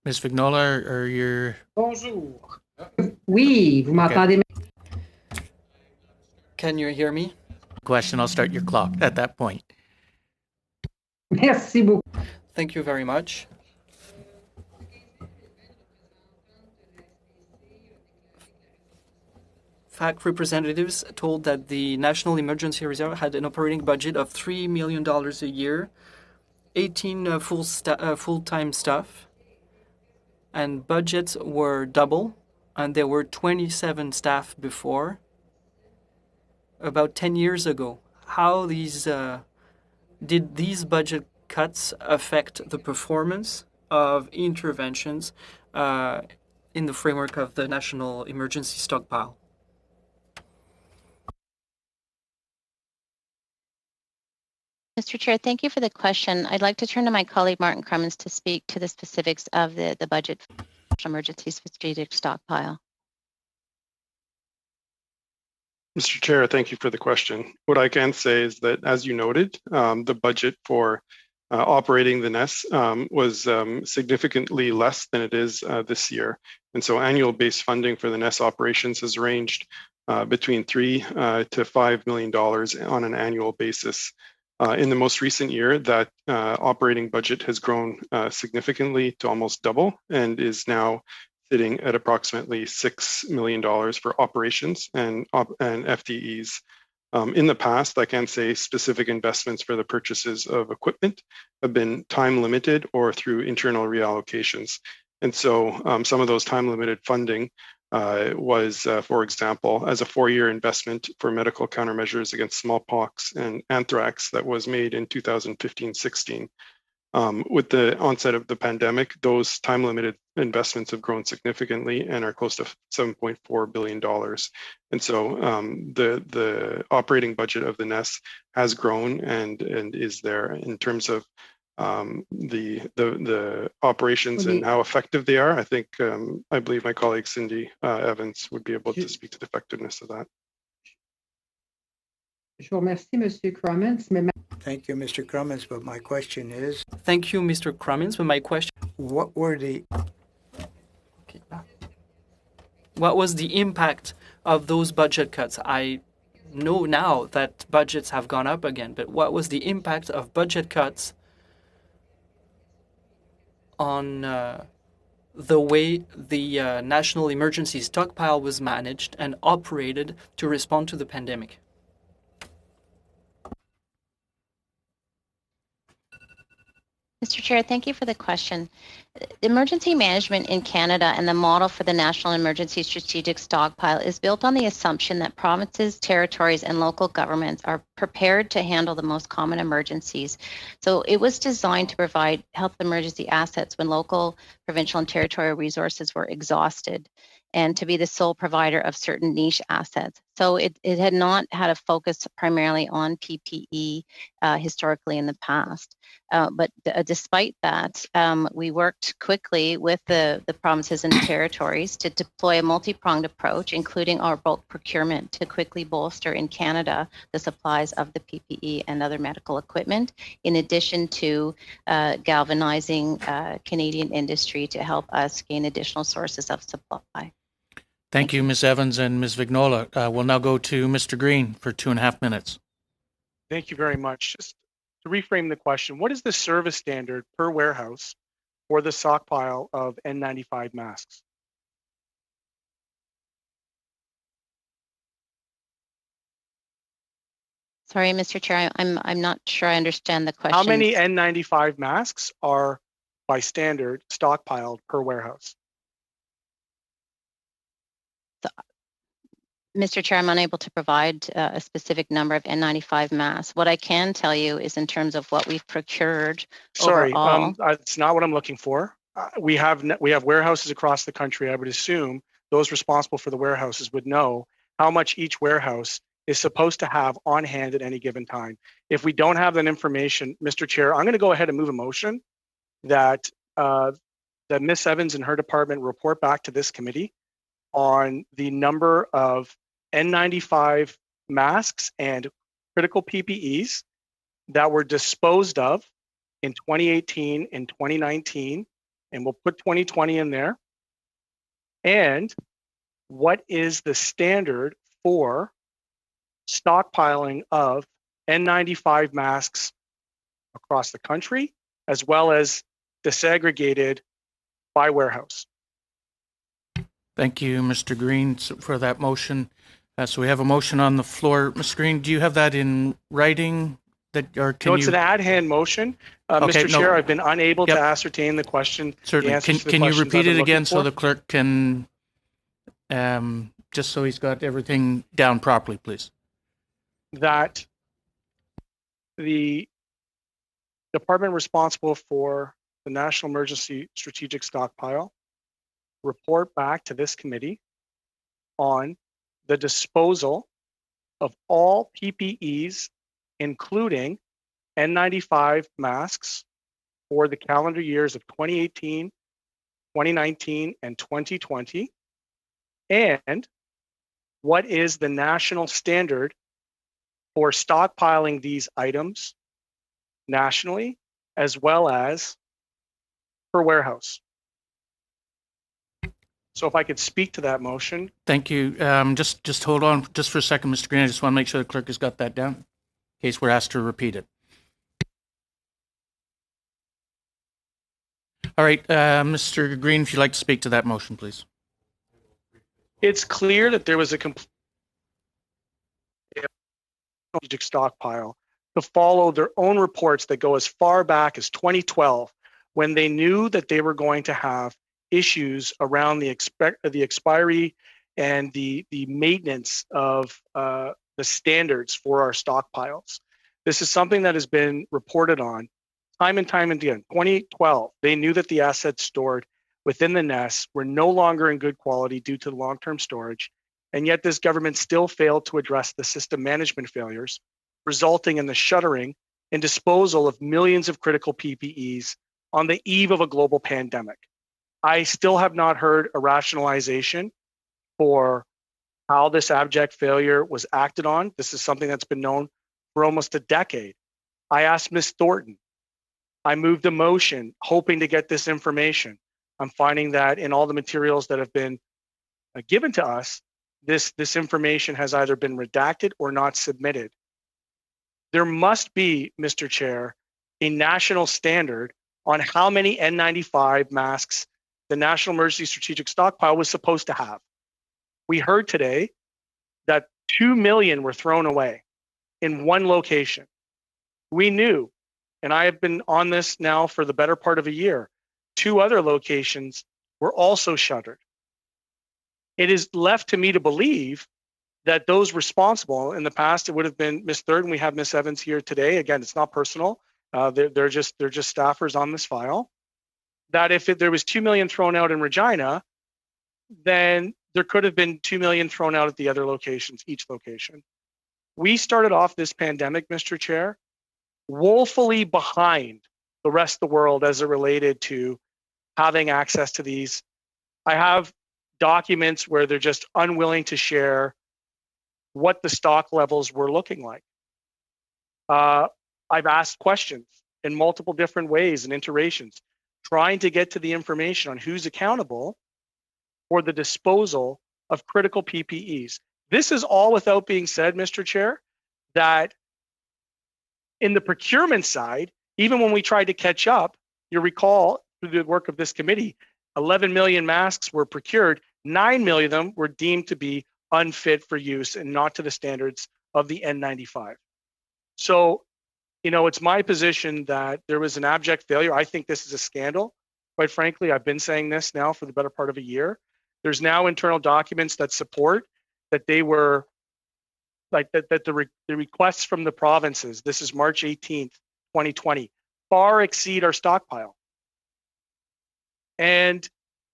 A: Ms. Vignola, are you...
G: Bonjour. Oui, vous m'entendez?
L: Can you hear me?
A: Question, I'll start your clock at that point.
G: Merci beaucoup.
L: Thank you very much. FAC representatives told that the National Emergency Reserve had an operating budget of $3 million a year, 18 full-time staff, and budgets were double, and there were 27 staff before, about 10 years ago. How did these budget cuts affect the performance of interventions in the framework of the National Emergency Stockpile?
B: Mr. Chair, thank you for the question. I'd like to turn to my colleague Martin Crummins to speak to the specifics of the budget for emergency strategic stockpile.
K: Mr. Chair, thank you for the question. What I can say is that, as you noted, the budget for operating the NES was significantly less than it is this year. And so annual base funding for the NES operations has ranged between $3 to $5 million on an annual basis. In the most recent year, that operating budget has grown significantly to almost double and is now sitting at approximately $6 million for operations and FTEs. In the past, I can say specific investments for the purchases of equipment have been time limited or through internal reallocations. And so some of those time limited funding was, for example, as a 4-year investment for medical countermeasures against smallpox and anthrax that was made in 2015-16. With the onset of the pandemic, those time-limited investments have grown significantly and are close to $7.4 billion. And so the operating budget of the NES has grown and is there. In terms of the operations and how effective they are, I think I believe my colleague Cindy Evans would be able to speak to the effectiveness of that.
G: Je vous remercie, Monsieur Crummins.
D: Thank you, Mr. Crummins, but my question is...
L: Thank you, Mr. Crummins, but my question...
D: What were the...
L: What was the impact of those budget cuts? I know now that budgets have gone up again, but what was the impact of budget cuts on the way the National Emergency Stockpile was managed and operated to respond to the pandemic?
B: Mr. Chair, thank you for the question. Emergency management in Canada and the model for the National Emergency Strategic Stockpile is built on the assumption that provinces, territories, and local governments are prepared to handle the most common emergencies. So it was designed to provide health emergency assets when local, provincial, and territorial resources were exhausted, and to be the sole provider of certain niche assets. So it had not had a focus primarily on PPE historically in the past. But despite that, we worked quickly with the provinces and territories to deploy a multi-pronged approach, including our bulk procurement, to quickly bolster in Canada the supplies of the PPE and other medical equipment, in addition to galvanizing Canadian industry to help us gain additional sources of supply.
A: Thank you, Ms. Evans and Ms. Vignola. We'll now go to Mr. Green for 2.5 minutes.
H: Thank you very much. Just to reframe the question, what is the service standard per warehouse for the stockpile of N95 masks?
B: Sorry, Mr. Chair, I'm not sure I understand the question.
H: How many N95 masks are by standard stockpiled per warehouse?
B: Mr. Chair, I'm unable to provide a specific number of N95 masks. What I can tell you is in terms of what we've procured
H: Sorry,
B: overall.
H: that's not what I'm looking for. We have warehouses across the country. I would assume those responsible for the warehouses would know how much each warehouse is supposed to have on hand at any given time. If we don't have that information, Mr. Chair, I'm going to go ahead and move a motion that that Ms. Evans and her department report back to this committee on the number of N95 masks and critical PPEs that were disposed of in 2018 and 2019, and we'll put 2020 in there. And what is the standard for stockpiling of N95 masks across the country, as well as disaggregated by warehouse?
A: Thank you, Mr. Green, for that motion. So we have a motion on the floor. Mr. Green, do you have that in writing? Or can
H: it's an ad hand motion.
A: Okay,
H: Mr. Chair, I've been unable to ascertain the question.
A: Certainly. Can you repeat it again so the clerk can, just so he's got everything down properly, please?
H: That the department responsible for the National Emergency Strategic Stockpile report back to this committee on the disposal of all PPEs, including N95 masks for the calendar years of 2018, 2019, and 2020, and what is the national standard for stockpiling these items nationally, as well as per warehouse. So if I could speak to that motion.
A: Thank you. Just hold on just for a second, Mr. Green. I just want to make sure the clerk has got that down in case we're asked to repeat it. All right, Mr. Green, if you'd like to speak to that motion, please.
H: It's clear that there was a complete strategic stockpile to follow their own reports that go as far back as 2012, when they knew that they were going to have issues around the expiry and the maintenance of the standards for our stockpiles. This is something that has been reported on time and time again. 2012, they knew that the assets stored within the nests were no longer in good quality due to long-term storage, and yet this government still failed to address the system management failures, resulting in the shuttering and disposal of millions of critical PPEs on the eve of a global pandemic. I still have not heard a rationalization for how this abject failure was acted on. This is something that's been known for almost a decade. I asked Ms. Thornton. I moved a motion hoping to get this information. I'm finding that in all the materials that have been given to us, this information has either been redacted or not submitted. There must be, Mr. Chair, a national standard on how many N95 masks the National Emergency Strategic Stockpile was supposed to have. We heard today that 2 million were thrown away in one location. We knew, and I have been on this now for the better part of a year, 2 other locations were also shuttered. It is left to me to believe that those responsible, in the past, it would have been Ms. Third, and we have Ms. Evans here today. Again, it's not personal. They're just staffers on this file. That if there was 2 million thrown out in Regina, then there could have been 2 million thrown out at the other locations, each location. We started off this pandemic, Mr. Chair, woefully behind the rest of the world as it related to having access to these. I have documents where they're just unwilling to share what the stock levels were looking like. I've asked questions in multiple different ways and iterations, trying to get to the information on who's accountable for the disposal of critical PPEs. This is all without being said, Mr. Chair, that in the procurement side, even when we tried to catch up, you recall through the work of this committee, 11 million masks were procured, 9 million of them were deemed to be unfit for use and not to the standards of the N95. So, it's my position that there was an abject failure. I think this is a scandal. Quite frankly, I've been saying this now for the better part of a year. There's now internal documents that support that they were like that the requests from the provinces, this is March 18th, 2020, far exceed our stockpile. And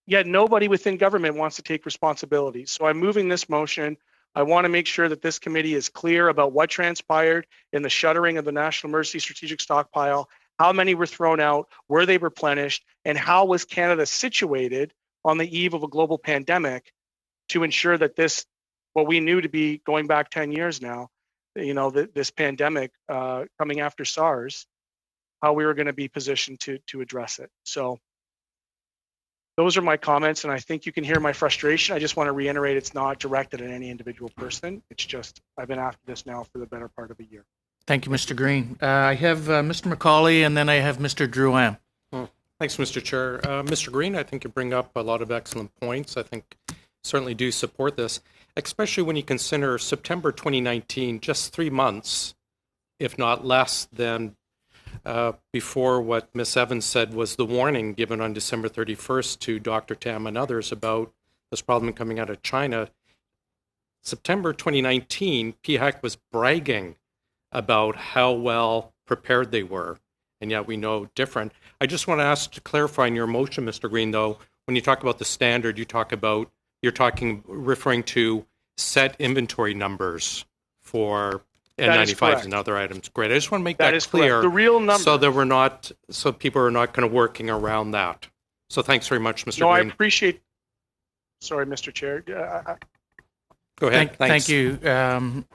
H: yet nobody within government wants to take responsibility. So I'm moving this motion. I want to make sure that this committee is clear about what transpired in the shuttering of the National Emergency Strategic Stockpile, how many were thrown out, were they replenished, and how was Canada situated on the eve of a global pandemic to ensure that this, what we knew to be going back 10 years now, this pandemic coming after SARS, how we were going to be positioned to address it. So those are my comments, and I think you can hear my frustration. I just want to reiterate, it's not directed at any individual person. It's just, I've been after this now for the better part of a year.
A: Thank you, Mr. Green. I have Mr. McCauley, and then I have Mr. Drouin.
M: Thanks, Mr. Chair. Mr. Green, I think you bring up a lot of excellent points. I think certainly do support this, especially when you consider September 2019, just 3 months, if not less than before what Ms. Evans said was the warning given on December 31st to Dr. Tam and others about this problem coming out of China. September 2019, PHAC was bragging about how well prepared they were, and yet we know different. I just want to ask to clarify in your motion, Mr. Green, though, when you talk about the standard, you're referring to set inventory numbers for N95s and other items. Great. I just want to make that clear.
H: The real number.
M: So people are not kind of working around that. So thanks very much, Mr. Green.
H: I appreciate. Sorry, Mr. Chair.
M: Go ahead.
A: Thank you, Mr.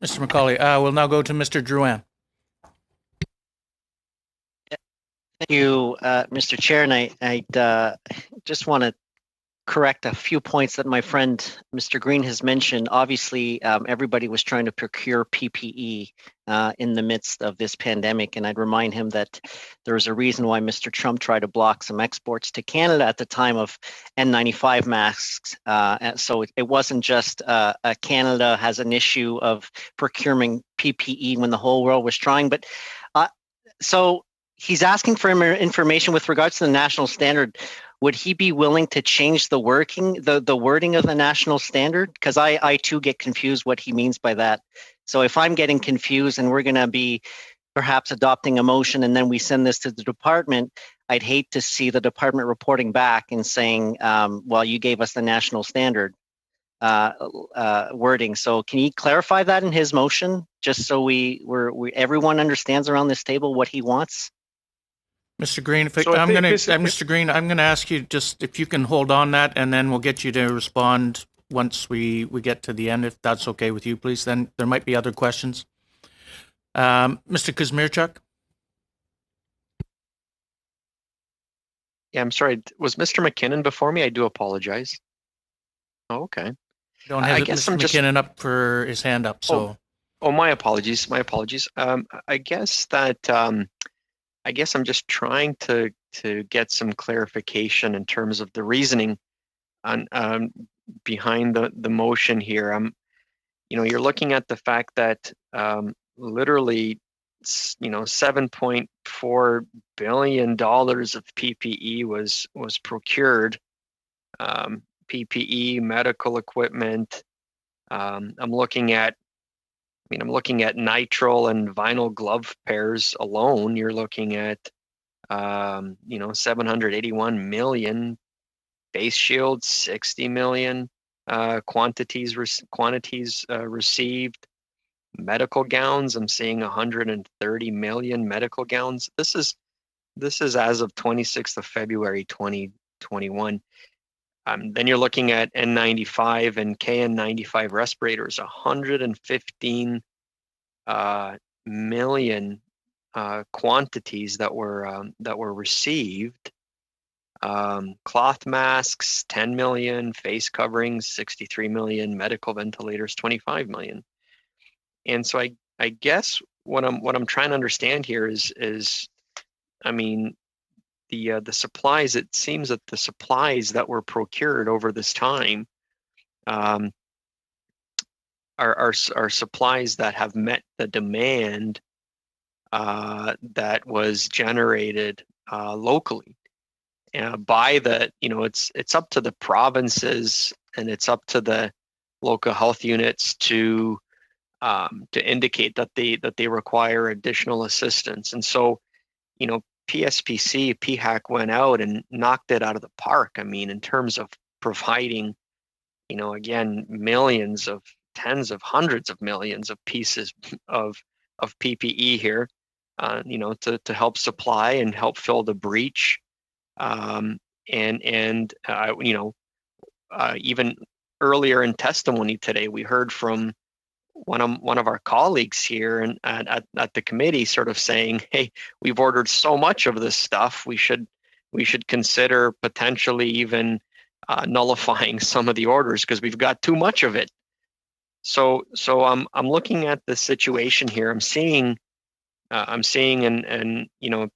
A: McCauley. We'll now go to Mr. Drouin.
N: Thank you, Mr. Chair. And I just want to correct a few points that my friend Mr. Green has mentioned. Obviously, everybody was trying to procure PPE in the midst of this pandemic, and I'd remind him that there was a reason why Mr. Trump tried to block some exports to Canada at the time of N95 masks. So it wasn't just Canada has an issue of procuring PPE when the whole world was trying, but so he's asking for information with regards to the national standard. Would he be willing to change the wording of the national standard? Because I too get confused what he means by that. So if I'm getting confused and we're going to be perhaps adopting a motion and then we send this to the department, I'd hate to see the department reporting back and saying, well, you gave us the national standard wording. So can he clarify that in his motion, just so everyone understands around this table what he wants?
A: Mr. Green, Mr. Green, I'm going to ask you just if you can hold on that, and then we'll get you to respond once we get to the end, if that's okay with you, please. Then there might be other questions. Mr. Kuzmierczuk?
J: Yeah, I'm sorry. Was Mr. McKinnon before me? I do apologize. Oh, okay.
A: Don't have Mr. McKinnon up for his hand up. So.
J: Oh, my apologies. My apologies. I guess that. I guess I'm just trying to get some clarification in terms of the reasoning on behind the motion here. You're looking at the fact that literally, $7.4 billion of PPE was procured. PPE, medical equipment. I'm looking at nitrile and vinyl glove pairs alone. You're looking at, 781 million. Face shields, 60 million. Quantities received. Medical gowns, I'm seeing 130 million medical gowns. This is as of 26th of February 2021. Then you're looking at N95 and KN95 respirators, 115 million quantities that were received. Cloth masks, 10 million. Face coverings, 63 million. Medical ventilators, 25 million. And so I guess what I'm trying to understand here is the supplies. It seems that the supplies that were procured over this time are supplies that have met the demand that was generated locally by the, it's up to the provinces and it's up to the local health units to indicate that they require additional assistance. And so, PSPC, PHAC went out and knocked it out of the park. I mean, in terms of providing, again, millions of, tens of hundreds of millions of pieces of PPE here, to help supply and help fill the breach. Even earlier in testimony today, we heard from one of our colleagues here and at the committee sort of saying, hey, we've ordered so much of this stuff, we should consider potentially even nullifying some of the orders because we've got too much of it. So I'm looking at the situation here. I'm seeing and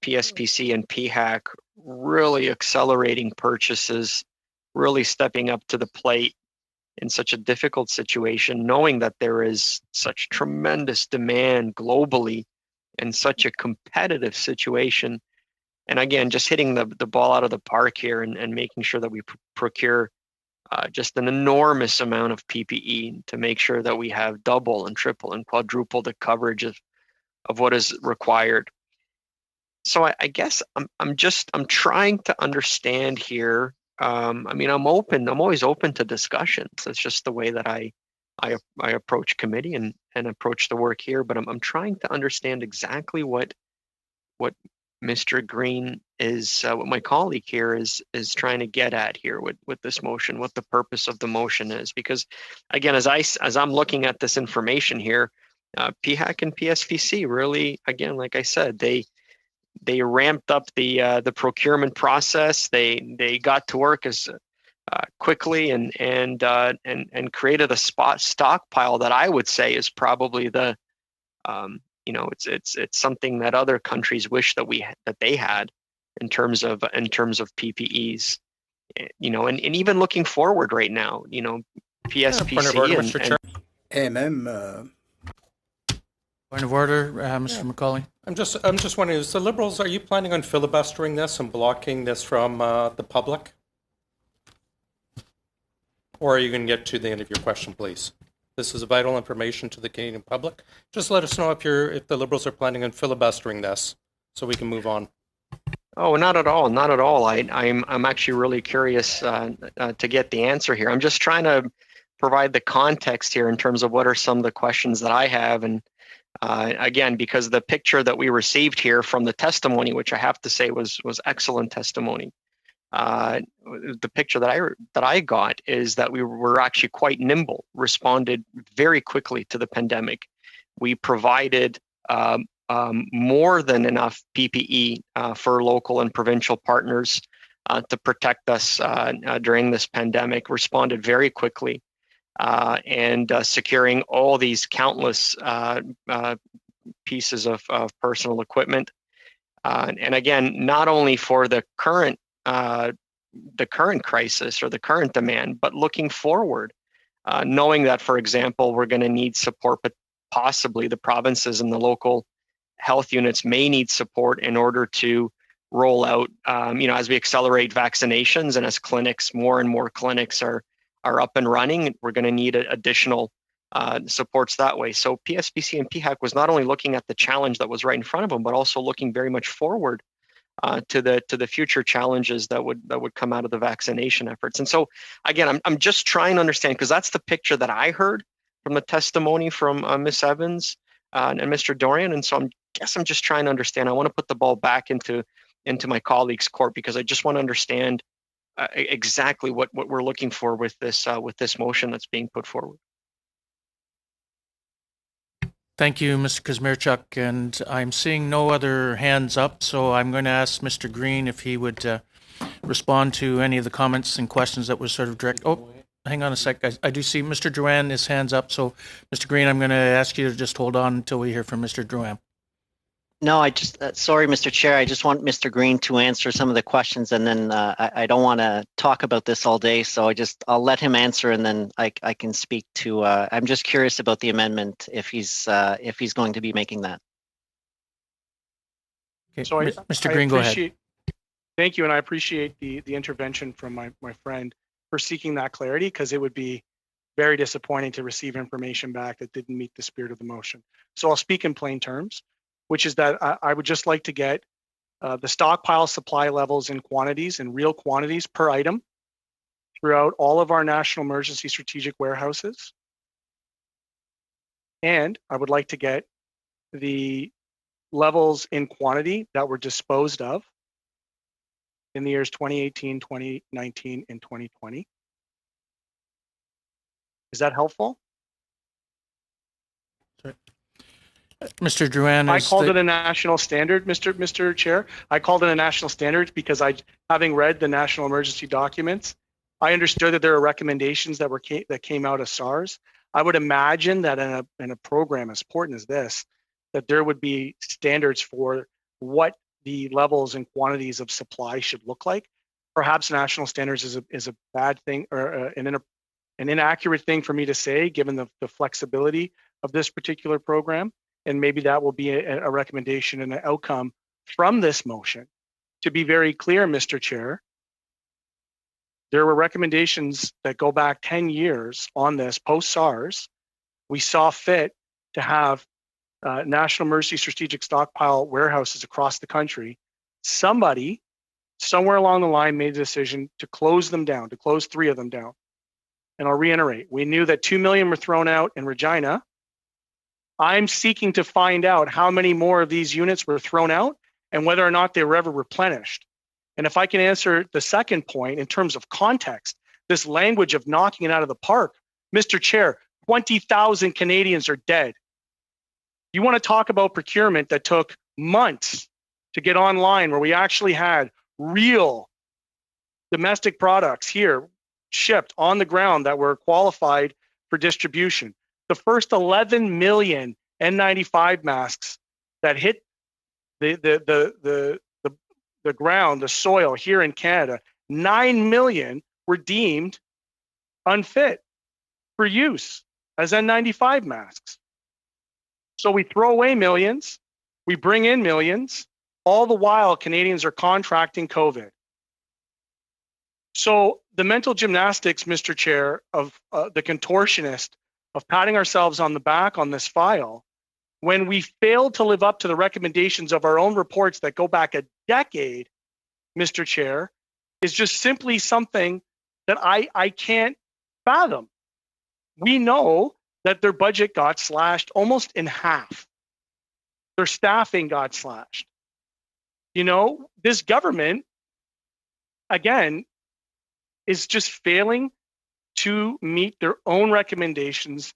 J: PSPC and PHAC really accelerating purchases, really stepping up to the plate in such a difficult situation, knowing that there is such tremendous demand globally and such a competitive situation. And again, just hitting the ball out of the park here and making sure that we procure just an enormous amount of PPE to make sure that we have double and triple and quadruple the coverage of what is required. So I guess I'm trying to understand here. I'm always open to discussions. That's just the way that I approach committee and approach the work here. But I'm trying to understand exactly what Mr. Green is, what my colleague here is trying to get at here with this motion, what the purpose of the motion is. Because again, as I'm looking at this information here, PHAC and PSPC really, again, like I said, they ramped up the procurement process. They got to work as quickly and created a spot stockpile that I would say is probably the it's something that other countries wish that they had in terms of PPEs. And even looking forward right now, PSPC
A: Point of order, Mr. Chair. Point of order, Mr. McCauley.
M: I'm just wondering, is the Liberals, are you planning on filibustering this and blocking this from the public? Or are you going to get to the end of your question, please? This is vital information to the Canadian public. Just let us know if the Liberals are planning on filibustering this so we can move on.
J: Oh, not at all. Not at all. I'm actually really curious to get the answer here. I'm just trying to provide the context here in terms of what are some of the questions that I have. And again, because the picture that we received here from the testimony, which I have to say was excellent testimony, the picture that I got is that we were actually quite nimble, responded very quickly to the pandemic. We provided more than enough PPE for local and provincial partners to protect us during this pandemic, responded very quickly, and securing all these countless pieces of personal equipment. And again, not only for the current crisis or the current demand, but looking forward, knowing that, for example, we're going to need support, but possibly the provinces and the local health units may need support in order to roll out, as we accelerate vaccinations and as more and more clinics are up and running, we're going to need additional supports that way. So PSPC and PHAC was not only looking at the challenge that was right in front of them, but also looking very much forward to the future challenges that would come out of the vaccination efforts. And so again, I'm just trying to understand, because that's the picture that I heard from the testimony from Ms. Evans and Mr. Dorian. And so I'm just trying to understand. I want to put the ball back into my colleague's court, because I just want to understand exactly what we're looking for with this motion that's being put forward.
A: Thank you, Mr. Kazmierczuk, and I'm seeing no other hands up, so I'm going to ask Mr. Green if he would respond to any of the comments and questions that were sort of direct. Oh, hang on a sec. I do see Mr. Drouin, his hands up, so Mr. Green, I'm going to ask you to just hold on until we hear from Mr. Drouin.
N: No, I just, sorry, Mr. Chair, I just want Mr. Green to answer some of the questions, and then I don't want to talk about this all day, so I'll let him answer, and then I can speak to, I'm just curious about the amendment, if he's going to be making that.
A: Okay,
H: So
A: Mr. Green, go ahead.
H: Thank you, and I appreciate the intervention from my friend for seeking that clarity, because it would be very disappointing to receive information back that didn't meet the spirit of the motion. So I'll speak in plain terms, which is that I would just like to get the stockpile supply levels in quantities, in real quantities per item, throughout all of our national emergency strategic warehouses. And I would like to get the levels in quantity that were disposed of in the years 2018, 2019, and 2020. Is that helpful?
A: Mr. Drouin,
H: I called it a national standard, Mr. Chair. I called it a national standard because having read the national emergency documents, I understood that there are recommendations that came out of SARS. I would imagine that in a program as important as this, that there would be standards for what the levels and quantities of supply should look like. Perhaps national standards is a bad thing, or an inaccurate thing for me to say, given the flexibility of this particular program. And maybe that will be a recommendation and an outcome from this motion. To be very clear, Mr. Chair, there were recommendations that go back 10 years on this post-SARS. We saw fit to have national emergency strategic stockpile warehouses across the country. Somebody, somewhere along the line, made a decision to close them down, to close 3 of them down. And I'll reiterate, we knew that 2 million were thrown out in Regina. I'm seeking to find out how many more of these units were thrown out and whether or not they were ever replenished. And if I can answer the second point in terms of context, this language of knocking it out of the park, Mr. Chair, 20,000 Canadians are dead. You want to talk about procurement that took months to get online, where we actually had real domestic products here shipped on the ground that were qualified for distribution. The first 11 million N95 masks that hit the ground, the soil here in Canada, 9 million were deemed unfit for use as N95 masks. So we throw away millions, we bring in millions, all the while Canadians are contracting COVID. So the mental gymnastics, Mr. Chair, of the contortionist of patting ourselves on the back on this file, when we failed to live up to the recommendations of our own reports that go back a decade, Mr. Chair, is just simply something that I can't fathom. We know that their budget got slashed almost in half. Their staffing got slashed. You know, this government, again, is just failing to meet their own recommendations.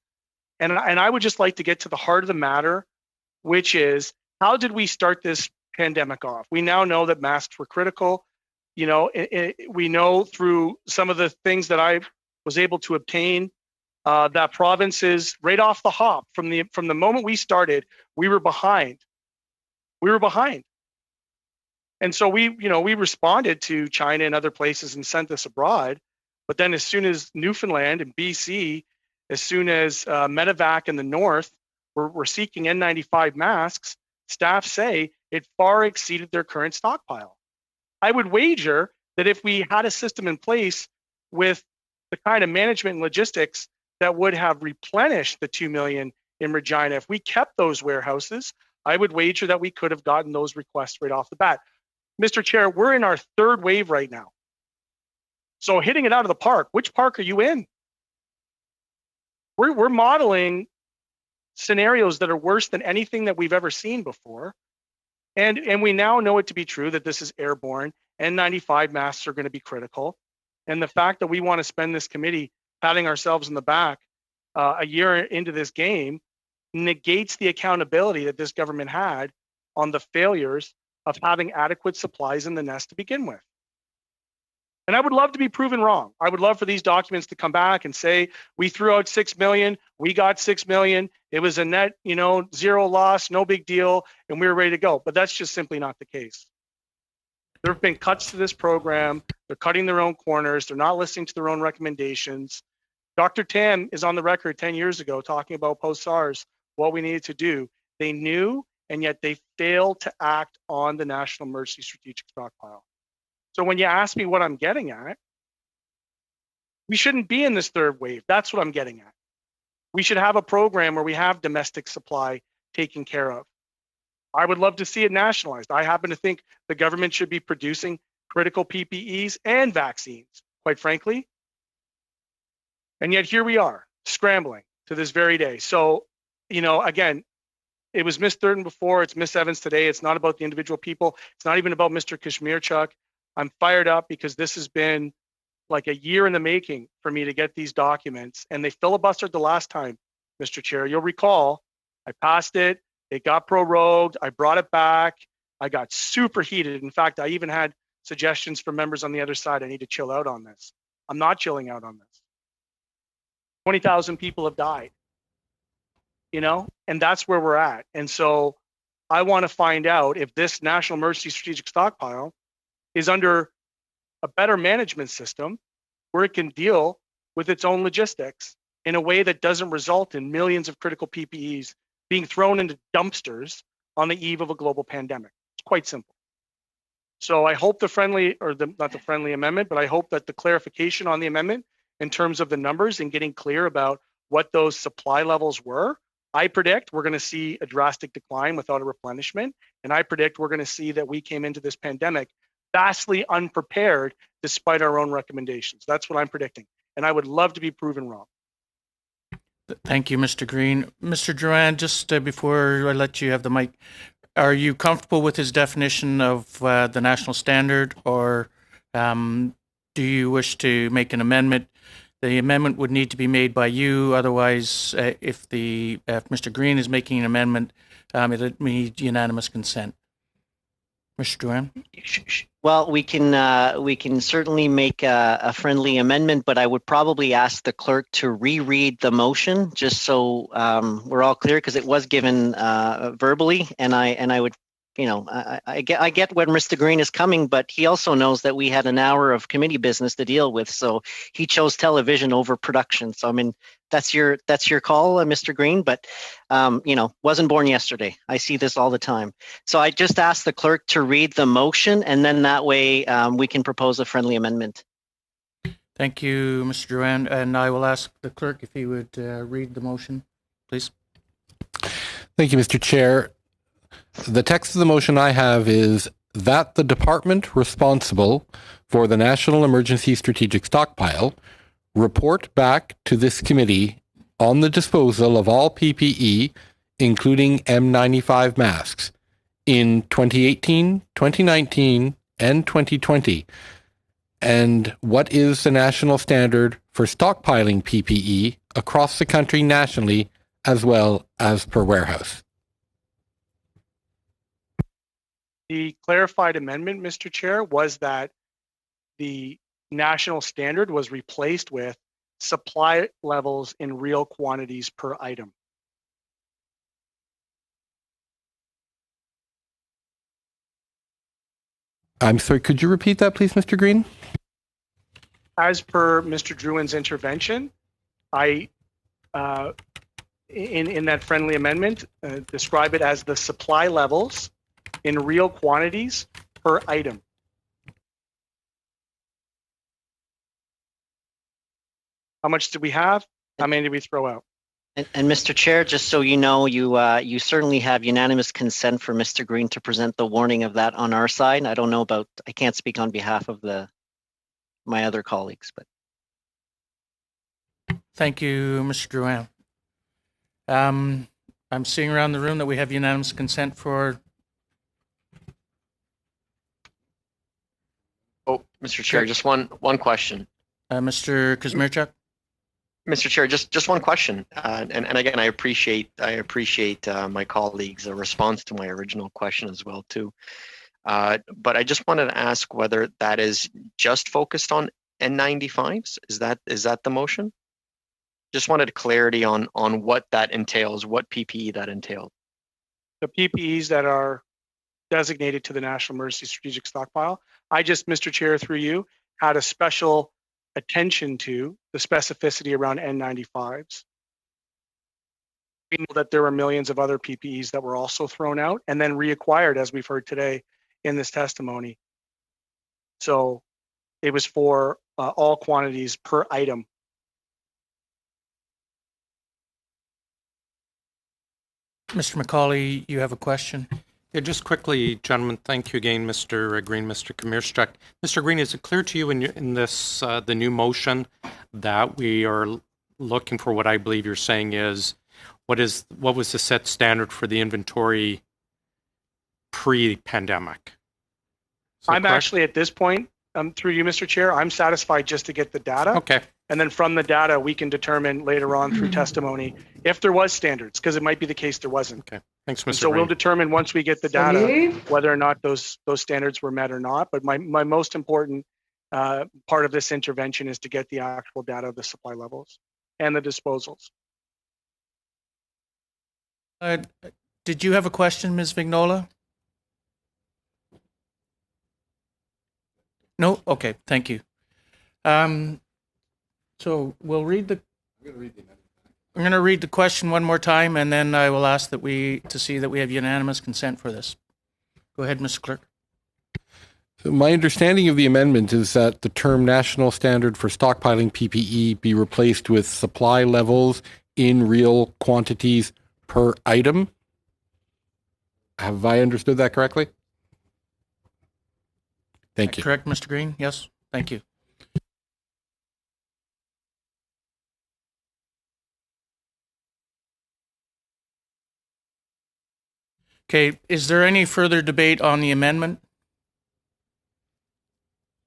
H: And I would just like to get to the heart of the matter, which is, how did we start this pandemic off? We now know that masks were critical. You know, we know through some of the things that I was able to obtain that provinces, right off the hop, from the moment we started, we were behind. We were behind. And so we responded to China and other places and sent this abroad. But then as soon as Newfoundland and BC, as soon as Medevac in the north were seeking N95 masks, staff say it far exceeded their current stockpile. I would wager that if we had a system in place with the kind of management and logistics that would have replenished the 2 million in Regina, if we kept those warehouses, I would wager that we could have gotten those requests right off the bat. Mr. Chair, we're in our 3rd wave right now. So hitting it out of the park, which park are you in? We're modeling scenarios that are worse than anything that we've ever seen before. And we now know it to be true that this is airborne. N95 masks are going to be critical. And the fact that we want to spend this committee patting ourselves in the back a year into this game negates the accountability that this government had on the failures of having adequate supplies in the nest to begin with. And I would love to be proven wrong. I would love for these documents to come back and say, we threw out 6 million, we got 6 million, it was a net, zero loss, no big deal, and we were ready to go. But that's just simply not the case. There have been cuts to this program. They're cutting their own corners. They're not listening to their own recommendations. Dr. Tam is on the record 10 years ago talking about post-SARS, what we needed to do. They knew and yet they failed to act on the National Emergency Strategic Stockpile. So when you ask me what I'm getting at, we shouldn't be in this third wave. That's what I'm getting at. We should have a program where we have domestic supply taken care of. I would love to see it nationalized. I happen to think the government should be producing critical PPEs and vaccines, quite frankly. And yet here we are, scrambling to this very day. So, again, it was Miss Thurton before, it's Miss Evans today. It's not about the individual people. It's not even about Mr. Kashmirchuk. I'm fired up because this has been like a year in the making for me to get these documents, and they filibustered the last time, Mr. Chair. You'll recall, I passed it, it got prorogued, I brought it back, I got super heated. In fact, I even had suggestions from members on the other side, I need to chill out on this. I'm not chilling out on this. 20,000 people have died, and that's where we're at. And so I want to find out if this National Emergency Strategic Stockpile is under a better management system where it can deal with its own logistics in a way that doesn't result in millions of critical PPEs being thrown into dumpsters on the eve of a global pandemic. It's quite simple. So I hope not the friendly amendment, but I hope that the clarification on the amendment in terms of the numbers and getting clear about what those supply levels were. I predict we're going to see a drastic decline without a replenishment. And I predict we're going to see that we came into this pandemic vastly unprepared despite our own recommendations. That's what I'm predicting. And I would love to be proven wrong.
A: Thank you, Mr. Green. Mr. Drouin, just before I let you have the mic, are you comfortable with his definition of the national standard, or do you wish to make an amendment? The amendment would need to be made by you. Otherwise, if Mr. Green is making an amendment, it needs unanimous consent. Mr. Drouin?
N: Well, we can certainly make a friendly amendment, but I would probably ask the clerk to reread the motion just so we're all clear, because it was given verbally, and I would, I get where Mr. Green is coming, but he also knows that we had an hour of committee business to deal with, so he chose television over production. So I mean, that's your call, Mr. Green, but wasn't born yesterday. I see this all the time. So I just asked the clerk to read the motion, and then that way we can propose a friendly amendment.
A: Thank you, Mr. Drouin, and I will ask the clerk if he would read the motion, please.
O: Thank you, Mr. Chair. The text of the motion I have is that the department responsible for the National Emergency Strategic Stockpile report back to this committee on the disposal of all PPE, including N95 masks, in 2018, 2019, and 2020. And what is the national standard for stockpiling PPE across the country nationally, as well as per warehouse?
H: The clarified amendment, Mr. Chair, was that the national standard was replaced with supply levels in real quantities per item.
O: I'm sorry, could you repeat that, please, Mr. Green?
H: As per Mr. Drouin's intervention, I, in that friendly amendment, describe it as the supply levels in real quantities per item. How much did we have? How many did we throw out?
N: And Mr. Chair, just so you know, you certainly have unanimous consent for Mr. Green to present the warning of that on our side. I don't know about, I can't speak on behalf of my other colleagues, but.
A: Thank you, Mr. Drouin. I'm seeing around the room that we have unanimous consent for.
J: Oh, Mr. Chair, just one question.
A: Mr. Kazmirchuk?
J: Mr. Chair, just one question, and again, I appreciate my colleagues' response to my original question as well too. But I just wanted to ask whether that is just focused on N95s. Is that the motion? Just wanted clarity on what that entails, what PPE that entails.
H: The PPEs that are designated to the National Emergency Strategic Stockpile. I just, Mr. Chair, through you, had a special attention to the specificity around N95s. We know that there were millions of other PPEs that were also thrown out and then reacquired, as we've heard today in this testimony. So it was for all quantities per item.
A: Mr. McCauley, you have a question?
M: Yeah, just quickly, gentlemen, thank you again, Mr. Green, Mr. Kamirchuk. Mr. Green, is it clear to you in this, the new motion, that we are looking for what I believe you're saying is, what was the set standard for the inventory pre-pandemic?
H: I'm actually at this point, through you, Mr. Chair, I'm satisfied just to get the data.
M: Okay.
H: And then from the data, we can determine later on through testimony if there was standards, because it might be the case there wasn't.
M: Okay. Thanks, Mr.
H: And so
M: Green.
H: we'll determine once we get the data whether or not those standards were met or not. But my most important part of this intervention is to get the actual data of the supply levels and the disposals.
A: Did you have a question, Ms. Vignola? No? Okay, thank you. So we'll read the... I'm going to read the question one more time, and then I will ask that to see that we have unanimous consent for this. Go ahead, Mr. Clerk.
O: So my understanding of the amendment is that the term national standard for stockpiling PPE be replaced with supply levels in real quantities per item. Have I understood that correctly? Thank you.
A: Correct, Mr. Green? Yes, thank you. Okay, is there any further debate on the amendment?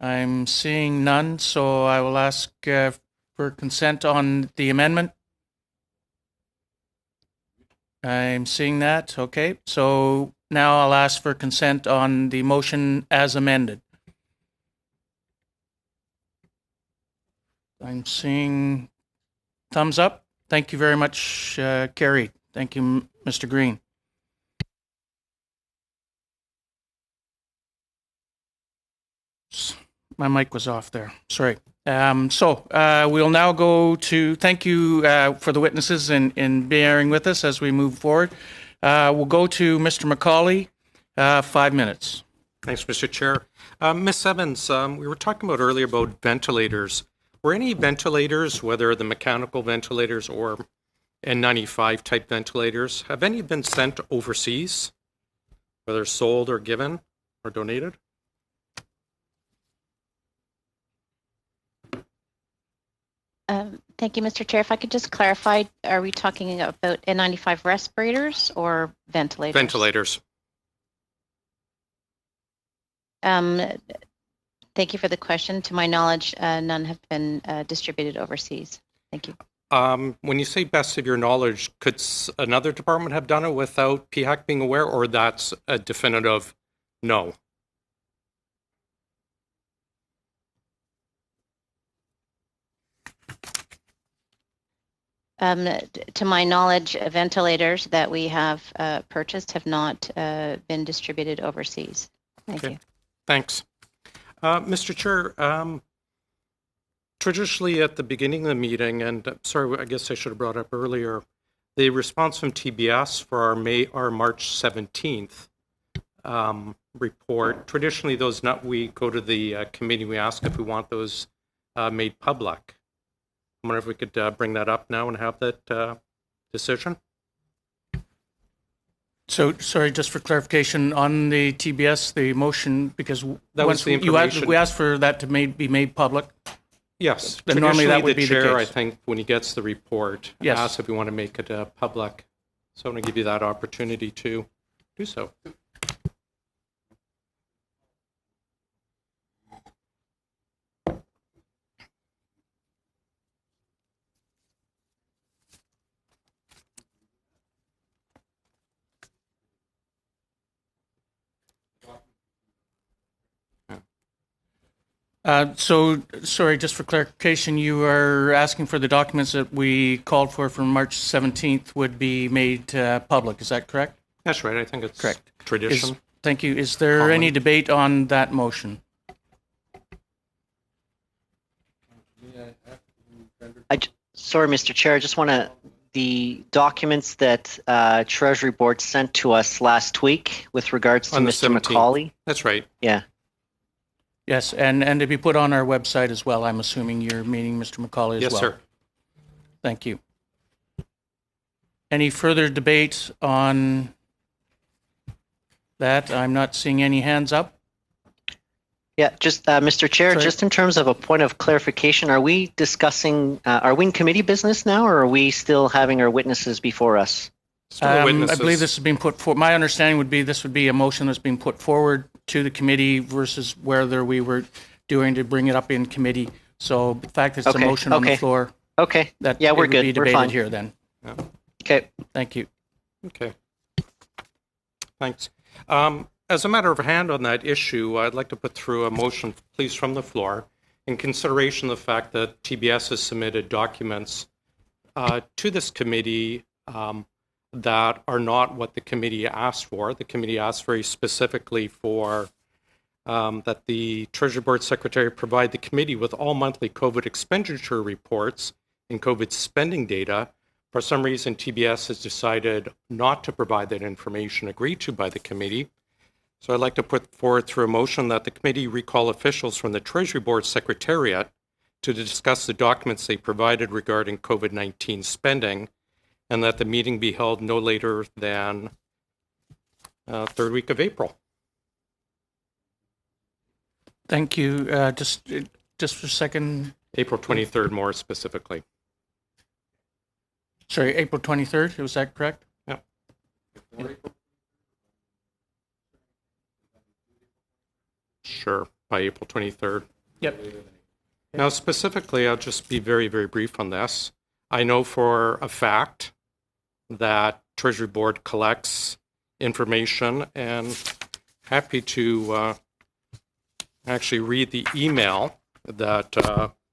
A: I'm seeing none, so I will ask for consent on the amendment. I'm seeing that. Okay, so now I'll ask for consent on the motion as amended. I'm seeing thumbs up. Thank you very much, carried. Thank you, Mr. Green. My mic was off there. Sorry. We'll now go to, thank you for the witnesses in bearing with us as we move forward. We'll go to Mr. McCauley, 5 minutes.
M: Thanks, Mr. Chair. Ms. Evans, we were talking about earlier about ventilators. Were any ventilators, whether the mechanical ventilators or N95 type ventilators, have any been sent overseas, whether sold or given or donated?
B: Thank you, Mr. Chair. If I could just clarify, are we talking about N95 respirators or ventilators?
M: Ventilators.
B: Thank you for the question. To my knowledge, none have been distributed overseas. Thank you.
M: When you say best of your knowledge, could another department have done it without PHAC being aware, or that's a definitive no?
B: To my knowledge, ventilators that we have purchased have not been distributed overseas. Thank you.
M: Thanks. Mr. Chair, traditionally at the beginning of the meeting, and sorry, I guess I should have brought up earlier, the response from TBS for our March 17th report, traditionally we go to the committee, we ask if we want those made public. I wonder if we could bring that up now and have that decision.
A: So, sorry, just for clarification, on the TBS, the motion, because
M: that was the information.
A: We asked for that to be made public.
M: Yes.
A: Then normally that would be the
M: chair,
A: case.
M: I think, when he gets the report, asks if we want to make it public. So I'm going to give you that opportunity to do so.
A: Sorry, just for clarification, you are asking for the documents that we called for from March 17th would be made public. Is that correct?
M: That's right. I think it's
A: correct.
M: Tradition.
A: Thank you. Is there any debate on that motion?
N: Sorry, Mr. Chair, I just want to the documents that Treasury Board sent to us last week with regards to
M: On the
N: Mr.
M: 17th.
N: McCauley.
M: That's right.
N: Yeah.
A: Yes, and to be put on our website as well. I'm assuming you're meeting Mr. McCauley as
M: Yes,
A: well.
M: sir.
A: Thank you. Any further debate on that? I'm not seeing any hands up.
N: Yeah, just Mr. Chair,
A: Sorry.
N: just in terms of a point of clarification, are we discussing, are we in committee business now, or are we still having our witnesses before us?
A: I believe this has been put forward. My understanding would be this would be a motion that's being put forward to the committee versus whether we were doing to bring it up in committee. So the fact that it's a motion on the floor.
N: Okay.
A: That
N: yeah, we're
A: it would
N: good.
A: be
N: We're
A: debated
N: fine.
A: here then.
M: Yeah.
N: Okay.
A: Thank you.
M: Okay. Thanks. As a matter of hand on that issue, I'd like to put through a motion, please, from the floor, in consideration of the fact that TBS has submitted documents to this committee that are not what the committee asked for. The committee asked very specifically for that the Treasury Board Secretary provide the committee with all monthly COVID expenditure reports and COVID spending data. For some reason, TBS has decided not to provide that information agreed to by the committee. So I'd like to put forward through a motion that the committee recall officials from the Treasury Board Secretariat to discuss the documents they provided regarding COVID-19 spending, and that the meeting be held no later than third week of April.
A: Thank you. Just for a second.
M: April 23rd, more specifically.
A: Sorry, April 23rd. Was that correct?
M: Yeah. Sure, by April 23rd.
A: Yep.
M: Now, specifically, I'll just be very, very brief on this. I know for a fact that Treasury Board collects information, and happy to actually read the email that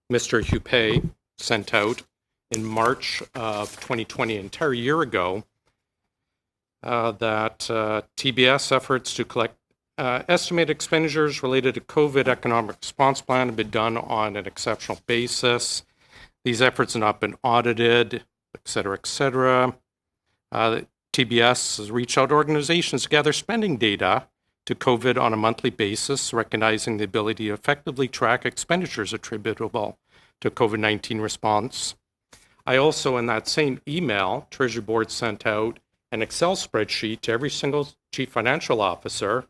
M: Mr. Huppé sent out in March of 2020, an entire year ago, that TBS efforts to collect estimated expenditures related to COVID economic response plan have been done on an exceptional basis. These efforts have not been audited, et cetera, et cetera. TBS has reached out to organizations to gather spending data to COVID on a monthly basis, recognizing the ability to effectively track expenditures attributable to COVID-19 response. I also, in that same email, Treasury Board sent out an Excel spreadsheet to every single chief financial officer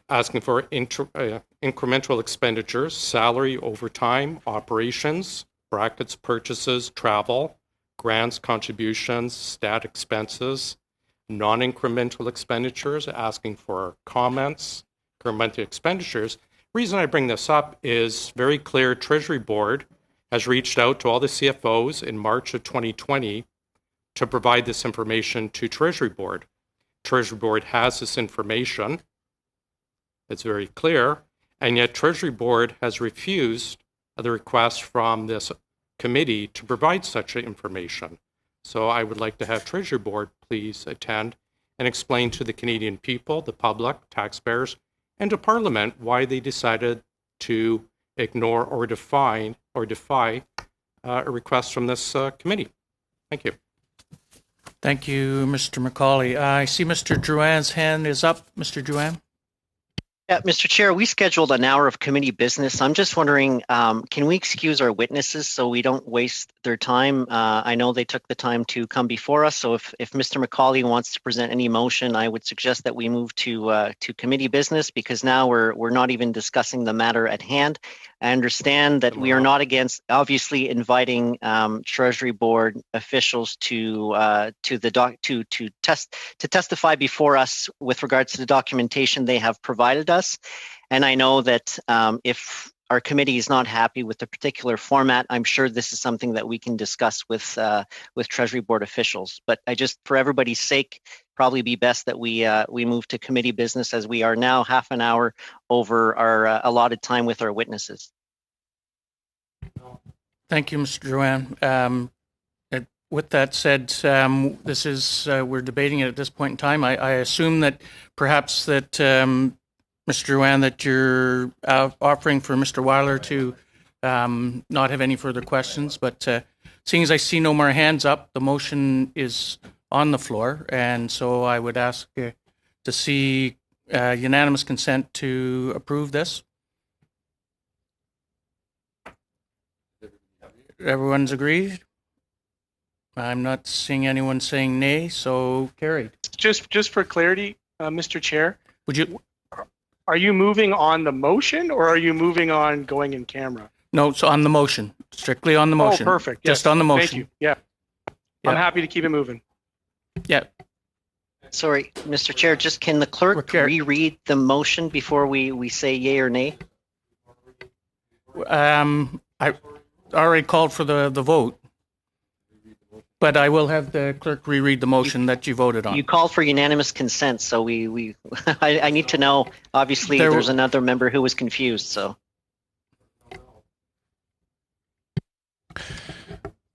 M: asking for incremental expenditures, salary, overtime, operations, brackets, purchases, travel, grants, contributions, stat expenses, non-incremental expenditures, asking for comments, incremental expenditures. The reason I bring this up is very clear. Treasury Board has reached out to all the CFOs in March of 2020 to provide this information to Treasury Board. Treasury Board has this information. It's very clear, and yet Treasury Board has refused the request from this committee to provide such information. So I would like to have Treasury Board please attend and explain to the Canadian people, the public, taxpayers, and to Parliament why they decided to ignore or defy a request from this committee. Thank you.
A: Thank you, Mr. McCauley. I see Mr. Drouin's hand is up. Mr. Drouin.
N: Yeah, Mr. Chair, we scheduled an hour of committee business. I'm just wondering, can we excuse our witnesses so we don't waste their time? I know they took the time to come before us, so if Mr. McCauley wants to present any motion, I would suggest that we move to committee business, because now we're not even discussing the matter at hand. I understand that we are not against, obviously, inviting Treasury Board officials to testify before us with regards to the documentation they have provided us. And I know that if our committee is not happy with the particular format, I'm sure this is something that we can discuss with Treasury Board officials. But I just, for everybody's sake, probably be best that we move to committee business, as we are now half an hour over our allotted time with our witnesses.
A: Thank you, Mr. Drouin. With that said, this is we're debating it at this point in time. I assume that perhaps that Mr. Drouin, that you're offering for Mr. Weiler to not have any further questions, but seeing as I see no more hands up, the motion is on the floor, and so I would ask to see unanimous consent to approve this. Everyone's agreed? I'm not seeing anyone saying nay, so carried.
H: Just for clarity, Mr. Chair,
A: Would you?
H: are you moving on the motion or are you moving on going in camera?
A: No, so on the motion, strictly on the motion.
H: Oh, perfect.
A: Just
H: Yes.
A: on the motion.
H: Thank you. Yeah. I'm happy to keep it moving.
A: Yeah.
N: Sorry, Mr. Chair, just can the clerk reread the motion before we say yay or nay?
A: I already called for the vote, but I will have the clerk reread the motion that you voted on.
N: You called for unanimous consent, so I need to know. Obviously, there's another member who was confused, so.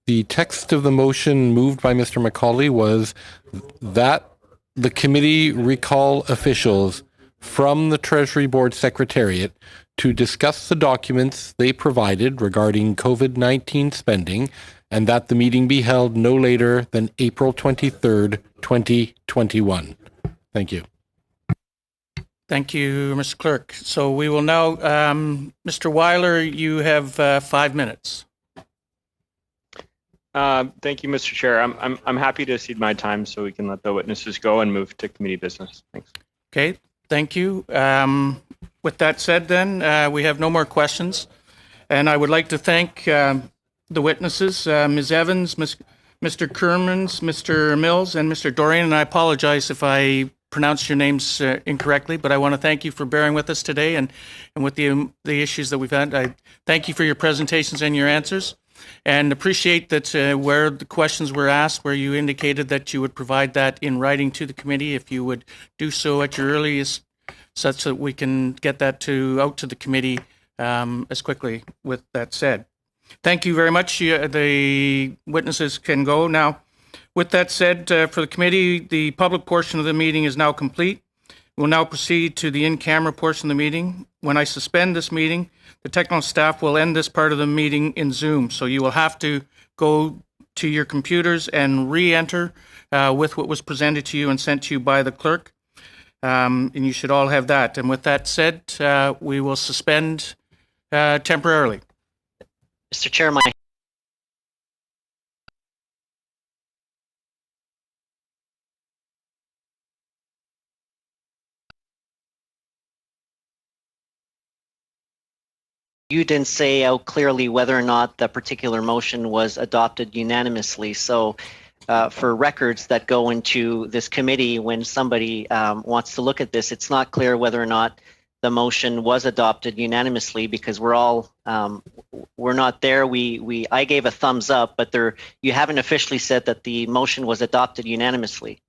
O: The text of the motion moved by Mr. McCauley was that the committee recall officials from the Treasury Board Secretariat to discuss the documents they provided regarding COVID-19 spending, and that the meeting be held no later than April 23rd, 2021. Thank you.
A: Thank you, Mr. Clerk. So we will now, Mr. Weiler, you have 5 minutes.
P: Thank you, Mr. Chair. I'm happy to cede my time so we can let the witnesses go and move to committee business. Thanks.
A: Okay, thank you. With that said, then we have no more questions, and I would like to thank the witnesses, Ms. Evans, Mr. Kermans, Mr. Mills, and Mr. Dorian. And I apologize if I pronounced your names incorrectly, but I want to thank you for bearing with us today and with the issues that we've had. I thank you for your presentations and your answers. And appreciate that where the questions were asked, where you indicated that you would provide that in writing to the committee, if you would do so at your earliest, such that we can get that out to the committee as quickly. With that said, thank you very much. The witnesses can go now. With that said, for the committee, the public portion of the meeting is now complete. We'll now proceed to the in-camera portion of the meeting. When I suspend this meeting, the technical staff will end this part of the meeting in Zoom. So you will have to go to your computers and re-enter with what was presented to you and sent to you by the clerk. And you should all have that. And with that said, we will suspend temporarily.
N: Mr. Chair, you didn't say out clearly whether or not the particular motion was adopted unanimously. So for records that go into this committee, when somebody wants to look at this, it's not clear whether or not the motion was adopted unanimously, because we're not there. I gave a thumbs up, but you haven't officially said that the motion was adopted unanimously.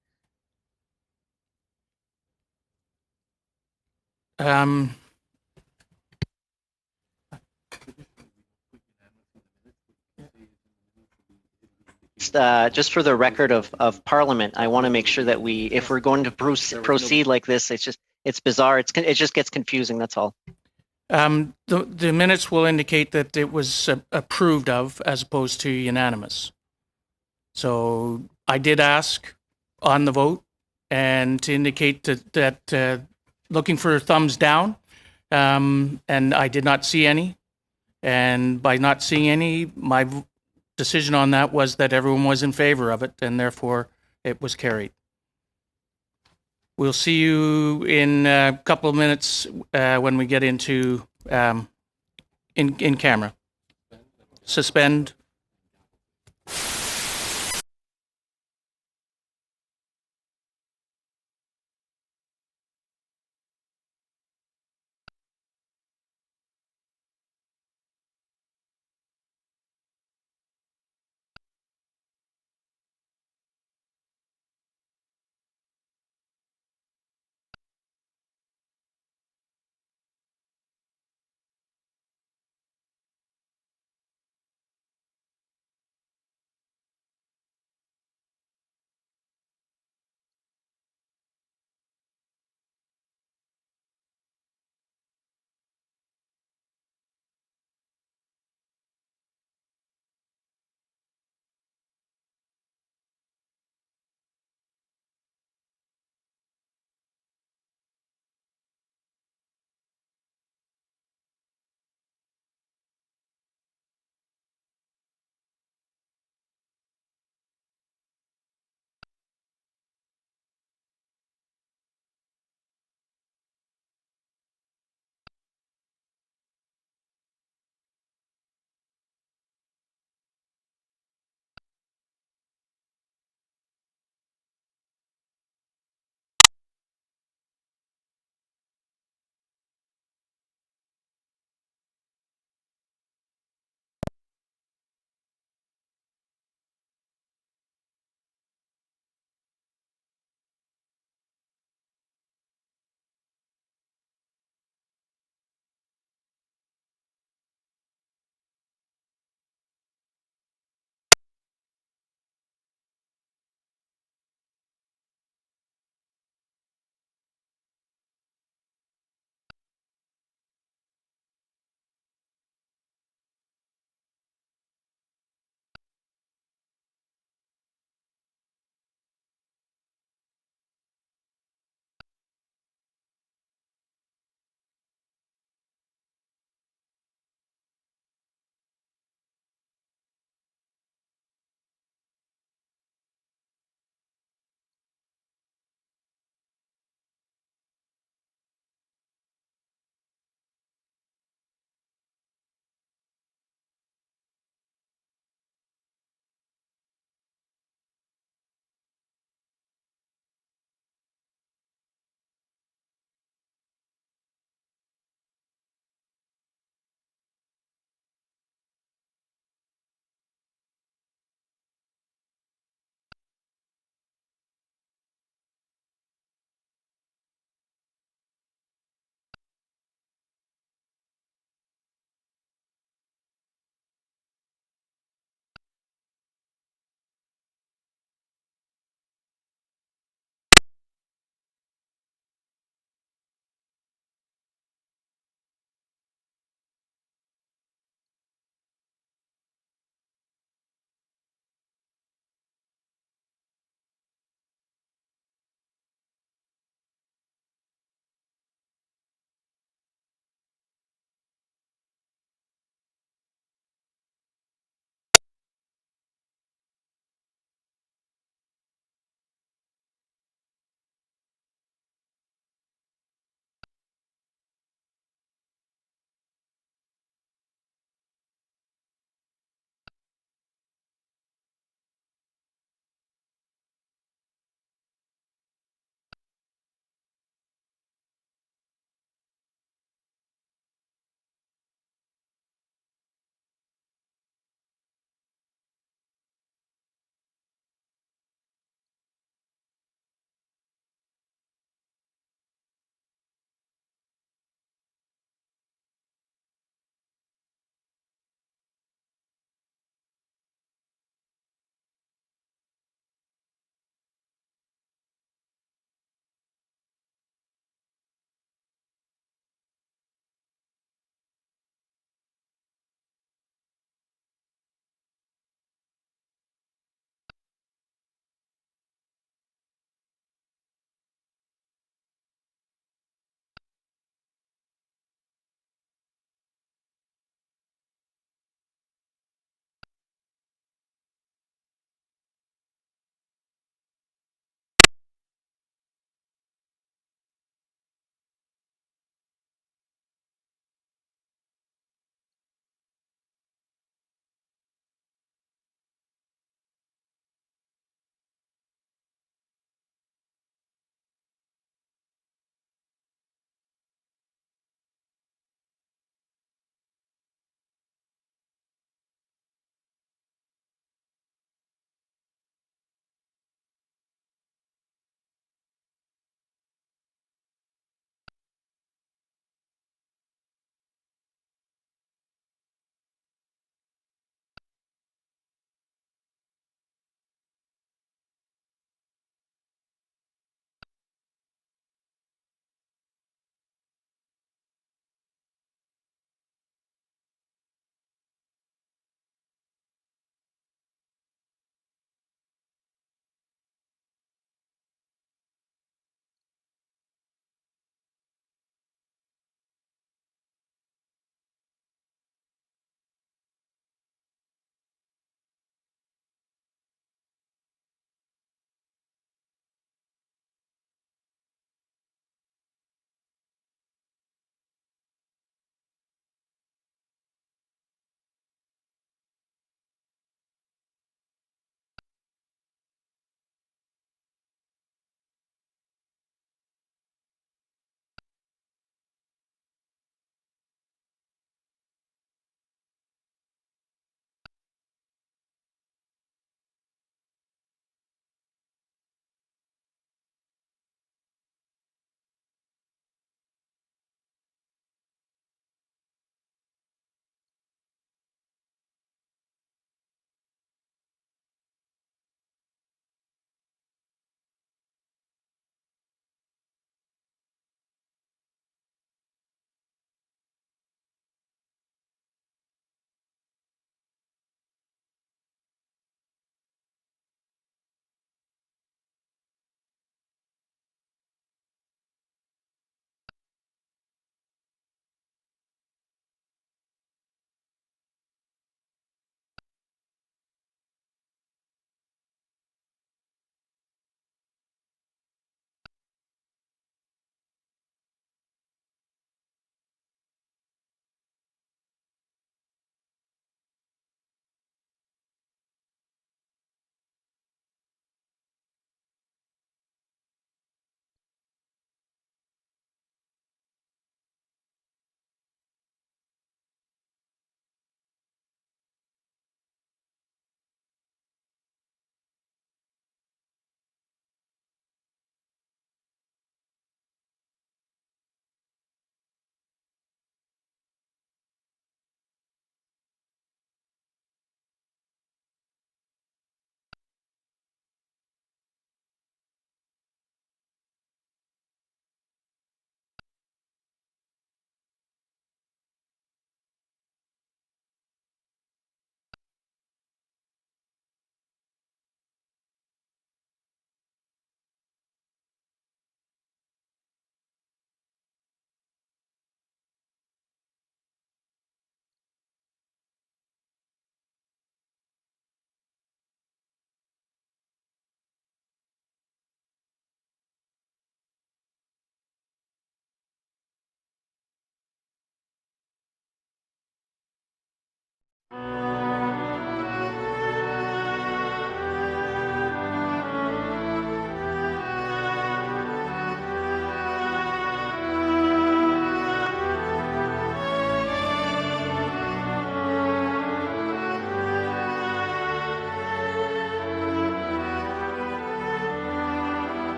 N: Just for the record of Parliament, I want to make sure that if we're going to proceed like this, it's bizarre. It just gets confusing. That's all.
A: The minutes will indicate that it was approved of as opposed to unanimous. So I did ask on the vote and to indicate that looking for thumbs down, and I did not see any. And by not seeing any, my decision on that was that everyone was in favor of it, and therefore it was carried. We'll see you in a couple of minutes when we get into in camera. Suspend.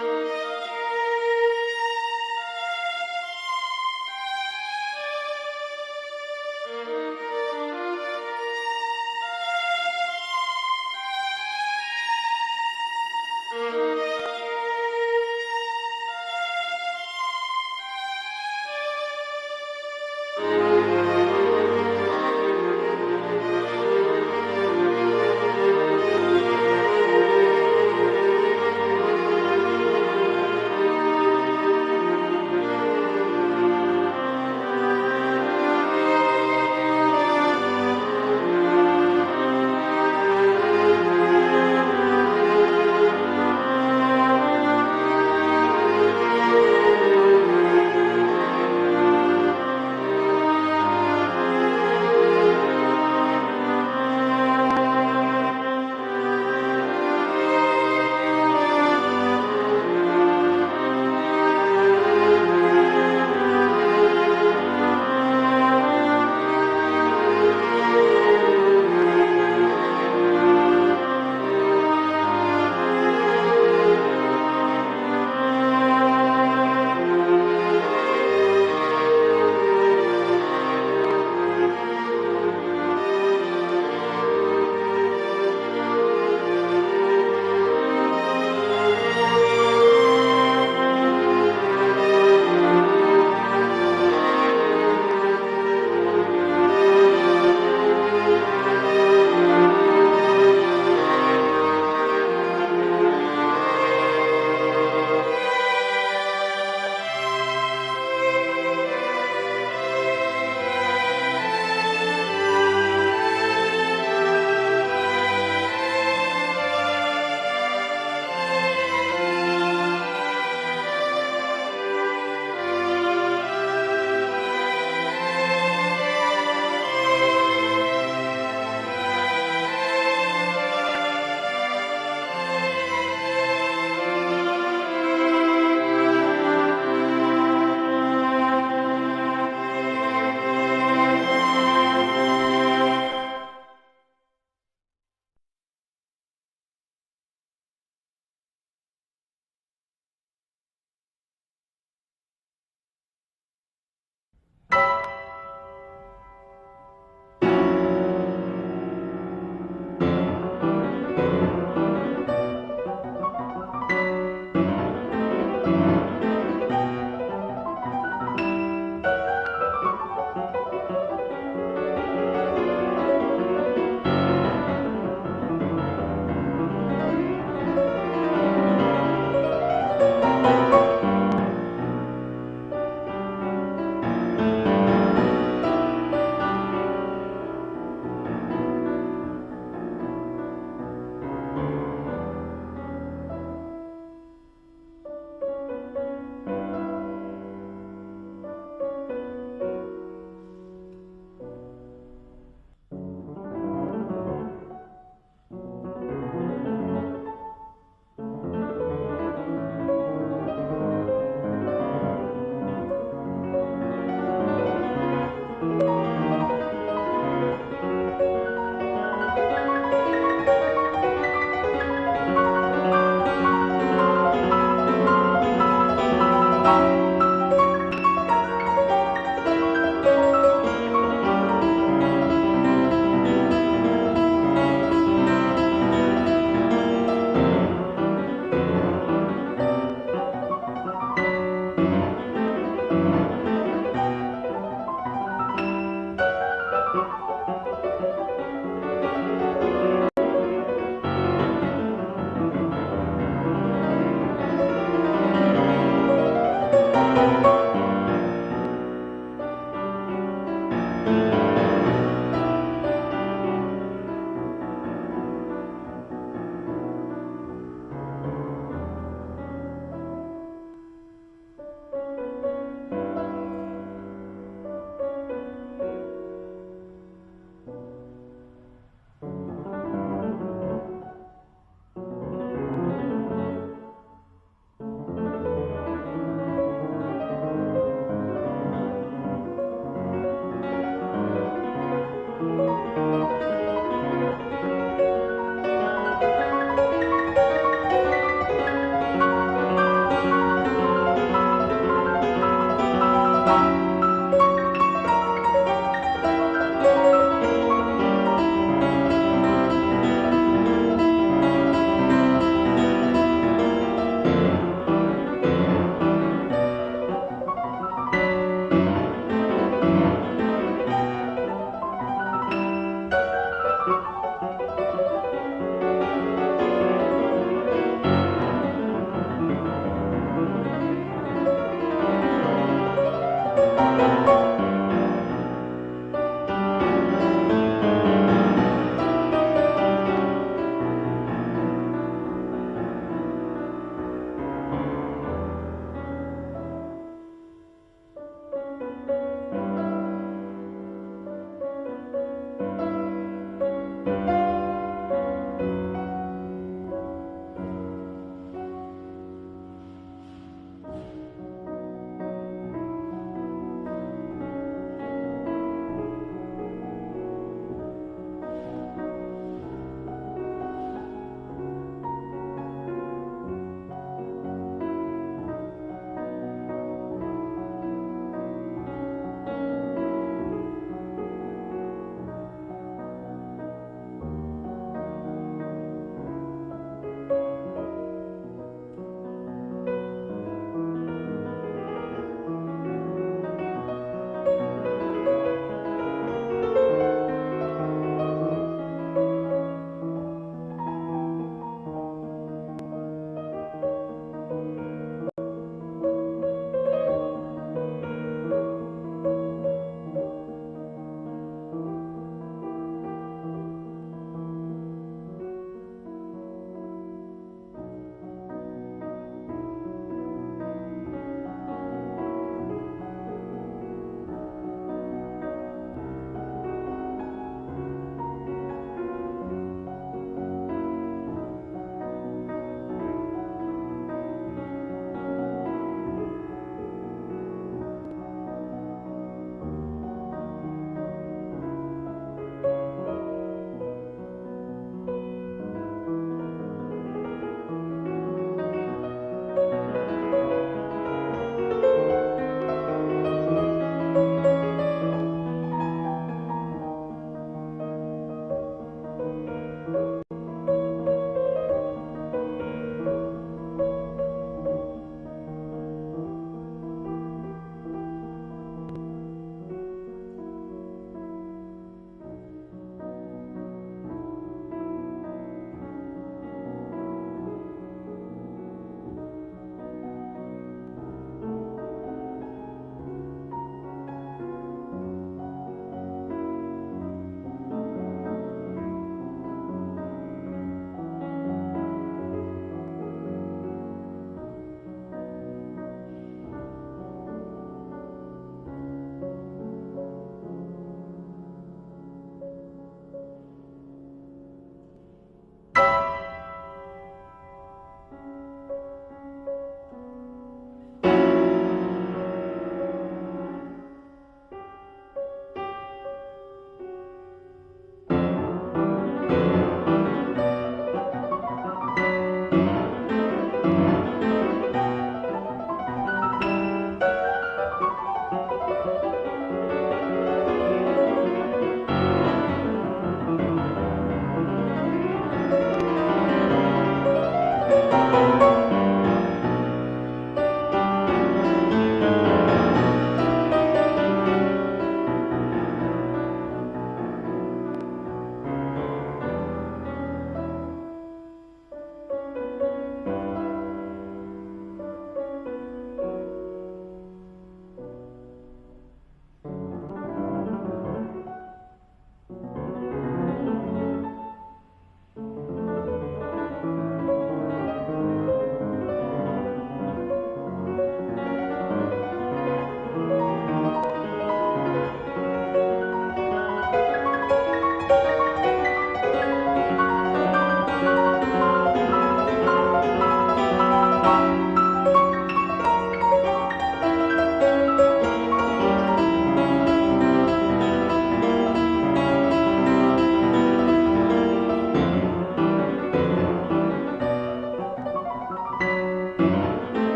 Q: you you.